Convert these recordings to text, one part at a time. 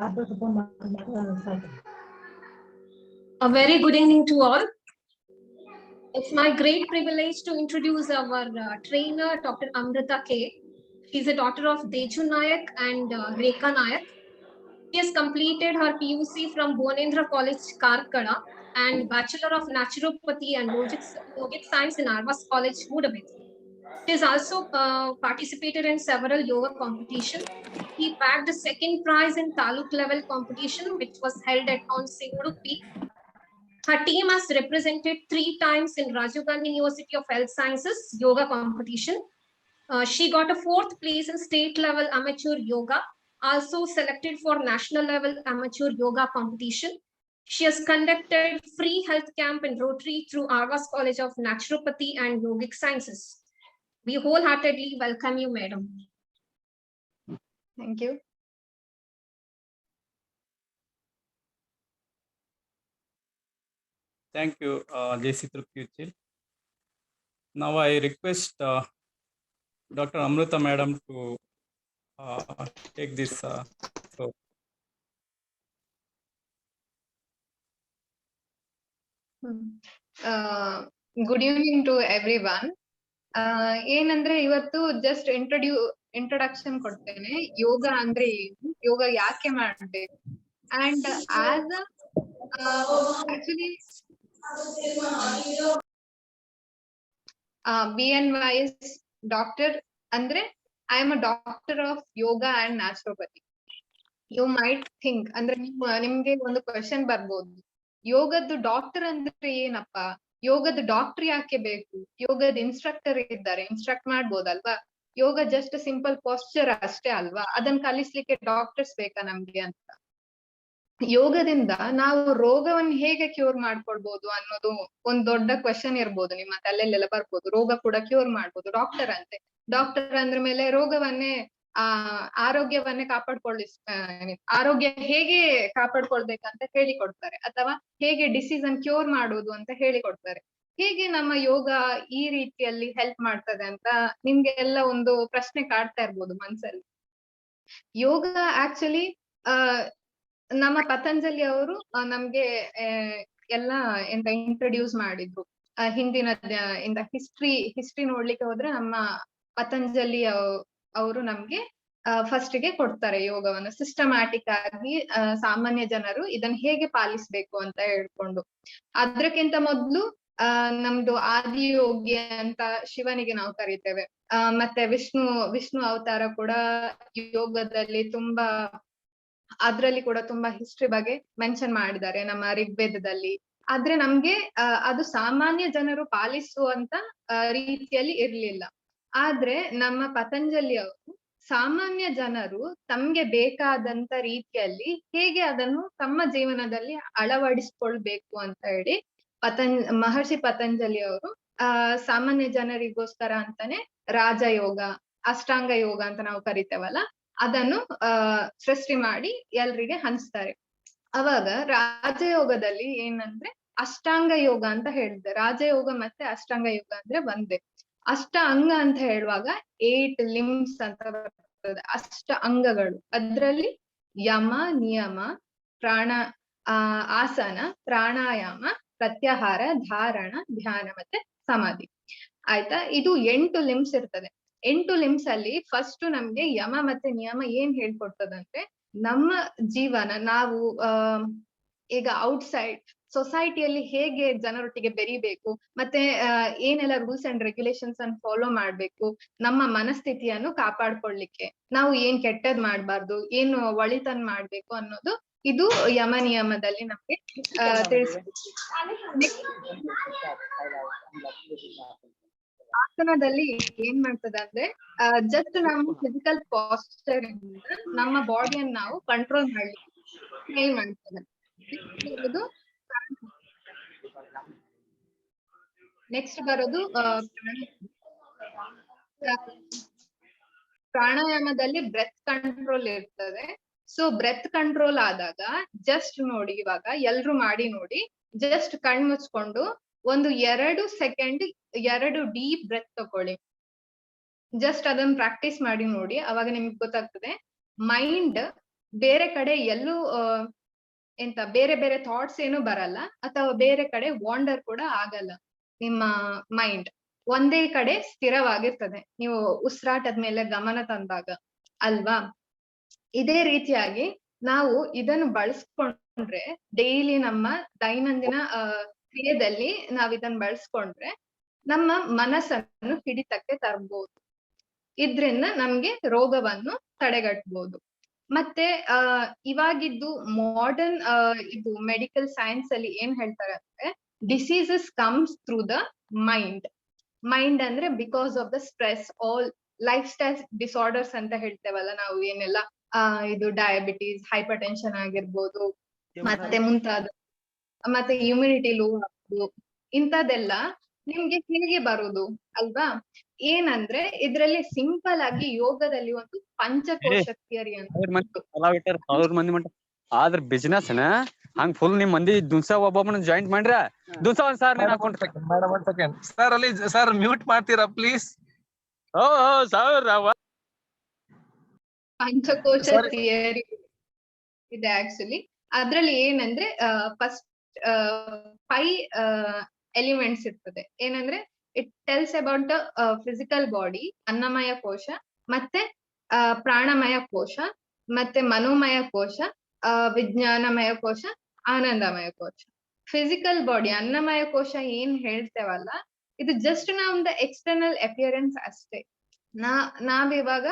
A very good evening to all. It's my great privilege to introduce our trainer, Dr. Amrita K. She's a daughter of Deju Nayak and Rekha Nayak. She has completed her PUC from Bhuvanendra College, Karkala, and Bachelor of Naturopathy and Yogic Science in Arvas College, Mudabit. She has also participated in several yoga competitions. He bagged the second prize in Taluk level competition, which was held at on Singudu Peak. Her team has represented 3 times in Rajiv Gandhi University of Health Sciences yoga competition. She got a 4th place in state level amateur yoga, also selected for national level amateur yoga competition. She has conducted free health camp in Rotary through Arvas College of Naturopathy and Yogic Sciences. We wholeheartedly welcome you, madam. Thank you. Thank you, J.C. Trupti. Now I request Dr. Amrita Madam to take this floor. Good evening to everyone. ಏನಂದ್ರೆ ಇವತ್ತು just introduction ಕೊಡ್ತೇನೆ. ಯೋಗ ಅಂದ್ರೆ ಏನು, yoga ಯಾಕೆ ಮಾಡ್ಬೇಕು, and as actually BNYS doctor ಅಂದ್ರೆ I am a doctor of yoga and naturopathy. You might think ಅಂದ್ರೆ ನಿಮ್ಗೆ ಒಂದು ಕ್ವೆಶನ್ ಬರ್ಬೋದು, ಯೋಗದ್ದು ಡಾಕ್ಟರ್ ಅಂದ್ರೆ ಏನಪ್ಪ, ಯೋಗದ ಡಾಕ್ಟರ್ ಯಾಕೆ ಬೇಕು, ಯೋಗದ ಇನ್ಸ್ಟ್ರಕ್ಟರ್ ಇದ್ದಾರೆ, ಇನ್ಸ್ಟ್ರಕ್ಟ್ ಮಾಡ್ಬೋದಲ್ವಾ, ಯೋಗ ಜಸ್ಟ್ ಸಿಂಪಲ್ ಪಾಸ್ಚರ್ ಅಷ್ಟೇ ಅಲ್ವಾ, ಅದನ್ನ ಕಲಿಸ್ಲಿಕ್ಕೆ ಡಾಕ್ಟರ್ಸ್ ಬೇಕಾ ನಮ್ಗೆ ಅಂತ. ಯೋಗದಿಂದ ನಾವು ರೋಗವನ್ನು ಹೇಗೆ ಕ್ಯೂರ್ ಮಾಡ್ಕೊಳ್ಬಹುದು ಅನ್ನೋದು ಒಂದ್ ದೊಡ್ಡ ಕ್ವೆಶನ್ ಇರ್ಬೋದು, ನಿಮ್ಮ ತಲೆಯಲ್ಲೆಲ್ಲ ಬರ್ಬೋದು. ರೋಗ ಕೂಡ ಕ್ಯೂರ್ ಮಾಡ್ಬೋದು ಡಾಕ್ಟರ್ ಅಂತೆ. ಡಾಕ್ಟರ್ ಅಂದ್ರ ಮೇಲೆ ರೋಗವನ್ನೇ ಆರೋಗ್ಯವನ್ನೇ ಆರೋಗ್ಯ ಹೇಗೆ ಕಾಪಾಡ್ಕೊಳ್ಬೇಕಂತ ಹೇಳಿಕೊಡ್ತಾರೆ, ಅಥವಾ ಹೇಗೆ ಡಿಸೀಸ್ ಅನ್ನು ಕ್ಯೂರ್ ಮಾಡೋದು ಅಂತ ಹೇಳಿಕೊಡ್ತಾರೆ. ಹೇಗೆ ನಮ್ಮ ಯೋಗ ಈ ರೀತಿಯಲ್ಲಿ ಹೆಲ್ಪ್ ಮಾಡ್ತದೆ ಅಂತ ನಿಮ್ಗೆ ಎಲ್ಲ ಒಂದು ಪ್ರಶ್ನೆ ಕಾಡ್ತಾ ಇರ್ಬೋದು ಮನ್ಸಲ್ಲಿ. ಯೋಗ ಆಕ್ಚುಲಿ ನಮ್ಮ ಪತಂಜಲಿ ಅವರು ನಮ್ಗೆ ಎಲ್ಲ ಎಂತ ಇಂಟ್ರೊಡ್ಯೂಸ್ ಮಾಡಿದ್ರು. ಹಿಂದಿನ ಹಿಸ್ಟ್ರಿ ನೋಡ್ಲಿಕ್ಕೆ ಹೋದ್ರೆ ನಮ್ಮ ಪತಂಜಲಿ ಅವರು ನಮ್ಗೆ ಫಸ್ಟ್ ಗೆ ಕೊಡ್ತಾರೆ ಯೋಗವನ್ನು ಸಿಸ್ಟಮ್ಯಾಟಿಕ್ ಆಗಿ, ಸಾಮಾನ್ಯ ಜನರು ಇದನ್ನ ಹೇಗೆ ಪಾಲಿಸ್ಬೇಕು ಅಂತ ಹೇಳ್ಕೊಂಡು. ಅದ್ರಕ್ಕಿಂತ ಮೊದ್ಲು ನಮ್ದು ಆದಿಯೋಗಿ ಅಂತ ಶಿವನಿಗೆ ನಾವು ಕರಿತೇವೆ. ಮತ್ತೆ ವಿಷ್ಣು ಅವತಾರ ಕೂಡ ಯೋಗದಲ್ಲಿ ತುಂಬಾ, ಅದ್ರಲ್ಲಿ ಕೂಡ ತುಂಬಾ ಹಿಸ್ಟ್ರಿ ಬಗ್ಗೆ ಮೆನ್ಷನ್ ಮಾಡಿದ್ದಾರೆ ನಮ್ಮ ಋಗ್ವೇದದಲ್ಲಿ. ಆದ್ರೆ ನಮ್ಗೆ ಅದು ಸಾಮಾನ್ಯ ಜನರು ಪಾಲಿಸುವಂತ ರೀತಿಯಲ್ಲಿ ಇರ್ಲಿಲ್ಲ. ಆದ್ರೆ ನಮ್ಮ ಪತಂಜಲಿ ಅವರು ಸಾಮಾನ್ಯ ಜನರು ತಮ್ಗೆ ಬೇಕಾದಂತ ರೀತಿಯಲ್ಲಿ ಹೇಗೆ ಅದನ್ನು ತಮ್ಮ ಜೀವನದಲ್ಲಿ ಅಳವಡಿಸ್ಕೊಳ್ಬೇಕು ಅಂತ ಹೇಳಿ ಮಹರ್ಷಿ ಪತಂಜಲಿ ಅವರು ಸಾಮಾನ್ಯ ಜನರಿಗೋಸ್ಕರ ಅಂತಾನೆ ರಾಜಯೋಗ, ಅಷ್ಟಾಂಗ ಯೋಗ ಅಂತ ನಾವು ಕರಿತೇವಲ್ಲ, ಅದನ್ನು ಸೃಷ್ಟಿ ಮಾಡಿ ಎಲ್ರಿಗೆ ಹಂಚ್ತಾರೆ. ಅವಾಗ ರಾಜಯೋಗದಲ್ಲಿ ಏನಂದ್ರೆ ಅಷ್ಟಾಂಗ ಯೋಗ ಅಂತ ಹೇಳಿದೆ. ರಾಜಯೋಗ ಮತ್ತೆ ಅಷ್ಟಾಂಗ ಯೋಗ ಅಂದ್ರೆ ಒಂದೇ. ಅಷ್ಟ ಅಂಗ ಅಂತ ಹೇಳುವಾಗ 8 ಲಿಂಬ್ಸ್ ಅಂತ ಬರ್ತದೆ, ಅಷ್ಟ ಅಂಗಗಳು. ಅದ್ರಲ್ಲಿ ಯಮ, ನಿಯಮ, ಆಸನ, ಪ್ರಾಣಾಯಾಮ, ಪ್ರತ್ಯಾಹಾರ, ಧಾರಣ, ಧ್ಯಾನ ಮತ್ತೆ ಸಮಾಧಿ. ಆಯ್ತಾ, ಇದು 8 ಲಿಂಬ್ಸ್ ಇರ್ತದೆ. 8 ಲಿಂಬ್ಸ್ ಅಲ್ಲಿ ಫಸ್ಟ್ ನಮ್ಗೆ ಯಮ ಮತ್ತೆ ನಿಯಮ ಏನ್ ಹೇಳ್ಕೊಡ್ತದಂದ್ರೆ, ನಮ್ಮ ಜೀವನ ನಾವು ಈಗ ಔಟ್ಸೈಡ್ ಸೊಸೈಟಿಯಲ್ಲಿ ಹೇಗೆ ಜನರೊಟ್ಟಿಗೆ ಬೆರಿಬೇಕು, ಮತ್ತೆ ಏನೆಲ್ಲ ರೂಲ್ಸ್ ಅಂಡ್ ರೆಗ್ಯುಲೇಷನ್ಸ್ ಅನ್ನು ಫಾಲೋ ಮಾಡ್ಬೇಕು, ನಮ್ಮ ಮನಸ್ಥಿತಿಯನ್ನು ಕಾಪಾಡ್ಕೊಳ್ಲಿಕ್ಕೆ ನಾವು ಏನ್ ಕೆಟ್ಟದ್ ಮಾಡ್ಬಾರ್ದು, ಏನು ಒಳಿತನ್ ಮಾಡ್ಬೇಕು ಅನ್ನೋದು ಇದು ಯಮ ನಿಯಮದಲ್ಲಿ ನಮ್ಗೆ ಆಸನದಲ್ಲಿ ಏನ್ ಮಾಡ್ತದೆ ಅಂದ್ರೆ ಜಸ್ಟ್ ನಮ್ಮ ಫಿಸಿಕಲ್ ಪಾಸ್ಚರ್ ನಮ್ಮ ಬಾಡಿಯನ್ನು ನಾವು ಕಂಟ್ರೋಲ್ ಮಾಡ್ಲಿಕ್ಕೆ ಮಾಡ್ತದೆ. ನೆಕ್ಸ್ಟ್ ಬರೋದು ಪ್ರಾಣಾಯಾಮದಲ್ಲಿ ಬ್ರೆತ್ ಕಂಟ್ರೋಲ್ ಇರ್ತದೆ. ಸೊ ಬ್ರೆತ್ ಕಂಟ್ರೋಲ್ ಆದಾಗ ಜಸ್ಟ್ ನೋಡಿ, ಇವಾಗ ಎಲ್ರು ಮಾಡಿ ನೋಡಿ, ಜಸ್ಟ್ ಕಣ್ ಮುಚ್ಕೊಂಡು ಒಂದು 2 ಸೆಕೆಂಡ್ 2 ಡೀಪ್ ಬ್ರೆತ್ ತಕೊಳ್ಳಿ. ಜಸ್ಟ್ ಅದನ್ನ ಪ್ರಾಕ್ಟೀಸ್ ಮಾಡಿ ನೋಡಿ, ಅವಾಗ ನಿಮ್ಗೆ ಗೊತ್ತಾಗ್ತದೆ ಮೈಂಡ್ ಬೇರೆ ಕಡೆ ಎಲ್ಲೂ ಎಂತ ಬೇರೆ ಬೇರೆ ಥಾಟ್ಸ್ ಏನು ಬರಲ್ಲ, ಅಥವಾ ಬೇರೆ ಕಡೆ ವಾಂಡರ್ ಕೂಡ ಆಗಲ್ಲ. ನಿಮ್ಮ ಮೈಂಡ್ ಒಂದೇ ಕಡೆ ಸ್ಥಿರವಾಗಿರ್ತದೆ ನೀವು ಉಸಿರಾಟದ ಮೇಲೆ ಗಮನ ತಂದಾಗ, ಅಲ್ವಾ? ಇದೇ ರೀತಿಯಾಗಿ ನಾವು ಇದನ್ನು ಬಳಸ್ಕೊಂಡ್ರೆ, ಡೈಲಿ ನಮ್ಮ ದೈನಂದಿನ ಕ್ರಿಯೆಯಲ್ಲಿ ನಾವ್ ಇದನ್ನ ಬಳಸ್ಕೊಂಡ್ರೆ ನಮ್ಮ ಮನಸ್ಸನ್ನು ಹಿಡಿತಕ್ಕೆ ತರಬಹುದು. ಇದ್ರಿಂದ ನಮ್ಗೆ ರೋಗವನ್ನು ತಡೆಗಟ್ಟಬಹುದು. ಮತ್ತೆ ಇವಾಗಿದ್ದು ಮಾಡರ್ನ್ ಇದು ಮೆಡಿಕಲ್ ಸೈನ್ಸ್ ಅಲ್ಲಿ ಏನ್ ಹೇಳ್ತಾರೆ ಅಂದ್ರೆ, diseases comes through the mind. Mind ಅಂದ್ರೆ because of the stress, all lifestyle disorders ಅಂತ ಹೇಳ್ತೇವಲ್ಲ ನಾವು, ಏನೆಲ್ಲ ಇದು ಡಯಾಬಿಟೀಸ್, ಹೈಪರ್ ಟೆನ್ಷನ್ ಆಗಿರ್ಬೋದು, ಮತ್ತೆ ಮುಂತಾದ, ಮತ್ತೆ ಇಮ್ಯುನಿಟಿ ಲೋ ಆಗೋದು, ಇಂಥದ್ದೆಲ್ಲ ನಿಮ್ಗೆ ಹೇಗೆ ಬರುದು ಅಲ್ವಾ? ಏನಂದ್ರೆ ಇದ್ರಲ್ಲಿ ಸಿಂಪಲ್ ಆಗಿ ಯೋಗದಲ್ಲಿ ಒಂದು ಪಂಚಕೋಶ ಥಿಯರಿ ಅಂತ ಆದ್ರ ಬಿಸಿನೆಸ್ ಹಂಗ್ ಫುಲ್ ನಿಮ್ ಮಂದಿ ದುನ್ಸ ಒಬ್ಬೊಬ್ಬನ ಜಾಯಿಂಟ್ ಮಾಡ್ರ ದುನ್ಸ ಒಂದ್ ಸಾರ್ ಮೇಡಮ್ 1 ಸೆಕೆಂಡ್ ಸರ್, ಅಲ್ಲಿ ಸರ್ ಮ್ಯೂಟ್ ಮಾಡ್ತೀರಾ ಪ್ಲೀಸ್? ಓ ಸಾವಿರ ಪಂಚಕೋಶ ಥಿಯರಿ ಇದೆ ಆಕ್ಚುಲಿ. ಅದ್ರಲ್ಲಿ ಏನಂದ್ರೆ ಫಸ್ಟ್ 5 ಎಲಿಮೆಂಟ್ಸ್ ಇರ್ತದೆ. ಏನಂದ್ರೆ it tells about the physical body, ಅನ್ನಮಯ ಕೋಶ, ಮತ್ತೆ ಪ್ರಾಣಮಯ ಕೋಶ, ಮತ್ತೆ ಮನೋಮಯ ಕೋಶ, ವಿಜ್ಞಾನಮಯ ಕೋಶ, ಆನಂದಮಯ ಕೋಶ. ಫಿಸಿಕಲ್ ಬಾಡಿ, ಅನ್ನಮಯ ಕೋಶ ಏನ್ ಹೇಳ್ತೇವಲ್ಲ, ಇದು ಜಸ್ಟ್ ನಮ್ದು ಎಕ್ಸ್ಟರ್ನಲ್ ಅಪಿಯರೆನ್ಸ್ ಅಷ್ಟೇ. ನಾವಿವಾಗ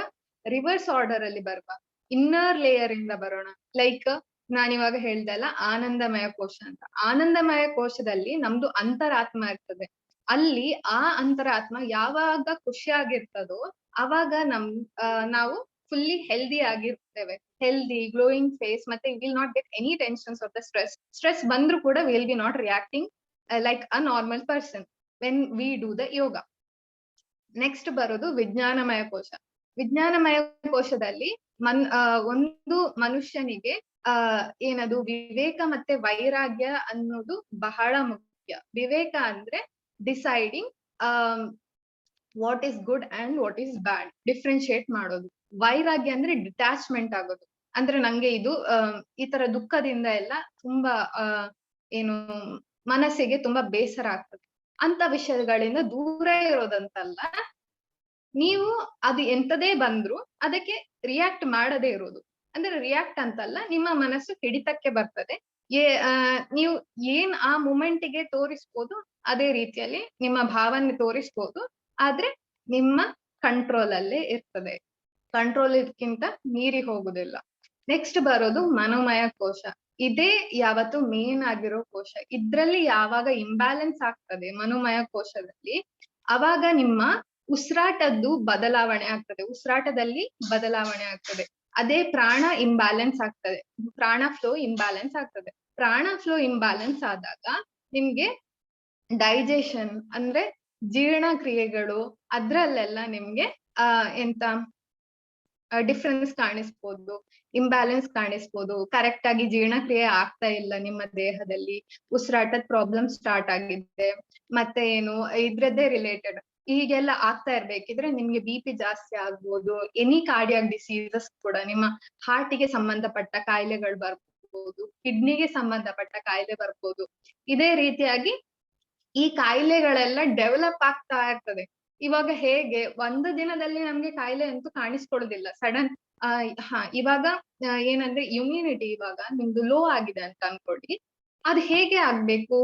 ರಿವರ್ಸ್ ಆರ್ಡರ್ ಅಲ್ಲಿ ಬರುವ ಇನ್ನರ್ ಲೇಯರ್ ಇಂದ ಬರೋಣ. ಲೈಕ್ ನಾನಿವಾಗ ಹೇಳ್ದೆ ಅಲ್ಲ, ಆನಂದಮಯ ಕೋಶ ಅಂತ. ಆನಂದಮಯ ಕೋಶದಲ್ಲಿ ನಮ್ದು ಅಂತರಾತ್ಮ ಇರ್ತದೆ. ಅಲ್ಲಿ ಆ ಅಂತರಾತ್ಮ ಯಾವಾಗ ಖುಷಿಯಾಗಿರ್ತದೋ ಅವಾಗ ನಾವು ಫುಲ್ಲಿ ಹೆಲ್ದಿ ಆಗಿರ್ತೇವೆ. ಹೆಲ್ದಿ ಗ್ಲೋಯಿಂಗ್ ಫೇಸ್, ಮತ್ತೆ will not get any tensions of the stress. Stress ಬಂದ್ರು ಕೂಡ will be not reacting like a normal person when we do the yoga. Next ಬರೋದು ವಿಜ್ಞಾನಮಯ ಕೋಶ. ವಿಜ್ಞಾನಮಯ ಕೋಶದಲ್ಲಿ ಒಂದು ಮನುಷ್ಯನಿಗೆ ಏನದು ವಿವೇಕ ಮತ್ತೆ ವೈರಾಗ್ಯ ಅನ್ನೋದು ಬಹಳ ಮುಖ್ಯ. ವಿವೇಕ ಅಂದ್ರೆ deciding what is good and what is bad, differentiate ಮಾಡೋದು. ವೈರಾಗ್ಯ ಅಂದ್ರೆ ಡಿಟ್ಯಾಚ್ಮೆಂಟ್ ಆಗೋದು. ಅಂದ್ರೆ ನಂಗೆ ಇದು ಈ ತರ ದುಃಖದಿಂದ ಎಲ್ಲ ತುಂಬಾ ಏನು ಮನಸ್ಸಿಗೆ ತುಂಬಾ ಬೇಸರ ಆಗ್ತದೆ ಅಂತ ವಿಷಯಗಳಿಂದ ದೂರ ಇರೋದಂತಲ್ಲ, ನೀವು ಅದು ಎಂತದೇ ಬಂದ್ರು ಅದಕ್ಕೆ ರಿಯಾಕ್ಟ್ ಮಾಡದೇ ಇರೋದು. ಅಂದ್ರೆ ರಿಯಾಕ್ಟ್ ಅಂತಲ್ಲ, ನಿಮ್ಮ ಮನಸ್ಸು ಹಿಡಿತಕ್ಕೆ ಬರ್ತದೆ. ನೀವು ಏನ್ ಆ ಮೂಮೆಂಟಿಗೆ ತೋರಿಸ್ಬೋದು, ಅದೇ ರೀತಿಯಲ್ಲಿ ನಿಮ್ಮ ಭಾವನೆ ತೋರಿಸ್ಬೋದು, ಆದ್ರೆ ನಿಮ್ಮ ಕಂಟ್ರೋಲ್ ಅಲ್ಲೇ ಇರ್ತದೆ. ಕಂಟ್ರೋಲ್ ಇದಕ್ಕಿಂತ ಮೀರಿ ಹೋಗುದಿಲ್ಲ. ನೆಕ್ಸ್ಟ್ ಬರೋದು ಮನೋಮಯ ಕೋಶ. ಇದೇ ಯಾವತ್ತು ಮೇನ್ ಆಗಿರೋ ಕೋಶ. ಇದ್ರಲ್ಲಿ ಯಾವಾಗ ಇಂಬ್ಯಾಲೆನ್ಸ್ ಆಗ್ತದೆ ಮನೋಮಯ ಕೋಶದಲ್ಲಿ, ಅವಾಗ ನಿಮ್ಮ ಉಸಿರಾಟದ್ದು ಬದಲಾವಣೆ ಆಗ್ತದೆ. ಉಸಿರಾಟದಲ್ಲಿ ಬದಲಾವಣೆ ಆಗ್ತದೆ. ಅದೇ ಪ್ರಾಣ ಇಂಬ್ಯಾಲೆನ್ಸ್ ಆಗ್ತದೆ, ಪ್ರಾಣ ಫ್ಲೋ ಇಂಬ್ಯಾಲೆನ್ಸ್ ಆಗ್ತದೆ. ಪ್ರಾಣ ಫ್ಲೋ ಇಂಬ್ಯಾಲೆನ್ಸ್ ಆದಾಗ ನಿಮ್ಗೆ ಡೈಜೆಷನ್ ಅಂದ್ರೆ ಜೀರ್ಣಕ್ರಿಯೆಗಳು, ಅದ್ರಲ್ಲೆಲ್ಲ ನಿಮ್ಗೆ ಎಂತ ಡಿಫ್ರೆನ್ಸ್ ಕಾಣಿಸ್ಬೋದು, ಇಂಬ್ಯಾಲೆನ್ಸ್ ಕಾಣಿಸ್ಬೋದು. ಕರೆಕ್ಟ್ ಆಗಿ ಜೀರ್ಣಕ್ರಿಯೆ ಆಗ್ತಾ ಇಲ್ಲ ನಿಮ್ಮ ದೇಹದಲ್ಲಿ, ಉಸಿರಾಟದ ಪ್ರಾಬ್ಲಮ್ ಸ್ಟಾರ್ಟ್ ಆಗಿದೆ, ಮತ್ತೆ ಏನು ಇದ್ರದ್ದೇ ರಿಲೇಟೆಡ್ ಹೀಗೆಲ್ಲ ಆಗ್ತಾ ಇರ್ಬೇಕಿದ್ರೆ ನಿಮ್ಗೆ BP ಜಾಸ್ತಿ ಆಗ್ಬೋದು. ಎನಿ ಕಾರ್ಡಿಯಾಕ್ ಡಿಸೀಸಸ್ ಕೂಡ, ನಿಮ್ಮ ಹಾರ್ಟಿಗೆ ಸಂಬಂಧಪಟ್ಟ ಕಾಯಿಲೆಗಳು ಬರ್ಬೋದು, ಕಿಡ್ನಿಗೆ ಸಂಬಂಧಪಟ್ಟ ಕಾಯಿಲೆ ಬರ್ಬೋದು. ಇದೇ ರೀತಿಯಾಗಿ ಈ ಕಾಯಿಲೆಗಳೆಲ್ಲ ಡೆವಲಪ್ ಆಗ್ತಾ ಇರ್ತದೆ. ಇವಾಗ ಹೇಗೆ ಒಂದು ದಿನದಲ್ಲಿ ನಮ್ಗೆ ಕಾಯಿಲೆ ಅಂತೂ ಕಾಣಿಸ್ಕೊಳ್ಳೋದಿಲ್ಲ ಸಡನ್. ಇವಾಗ ಏನಂದ್ರೆ ಇಮ್ಯುನಿಟಿ ಇವಾಗ ನಿಮ್ದು ಲೋ ಆಗಿದೆ ಅಂತ ಅನ್ಕೊಳ್ಳಿ, ಅದು ಹೇಗೆ ಆಗ್ಬೇಕು?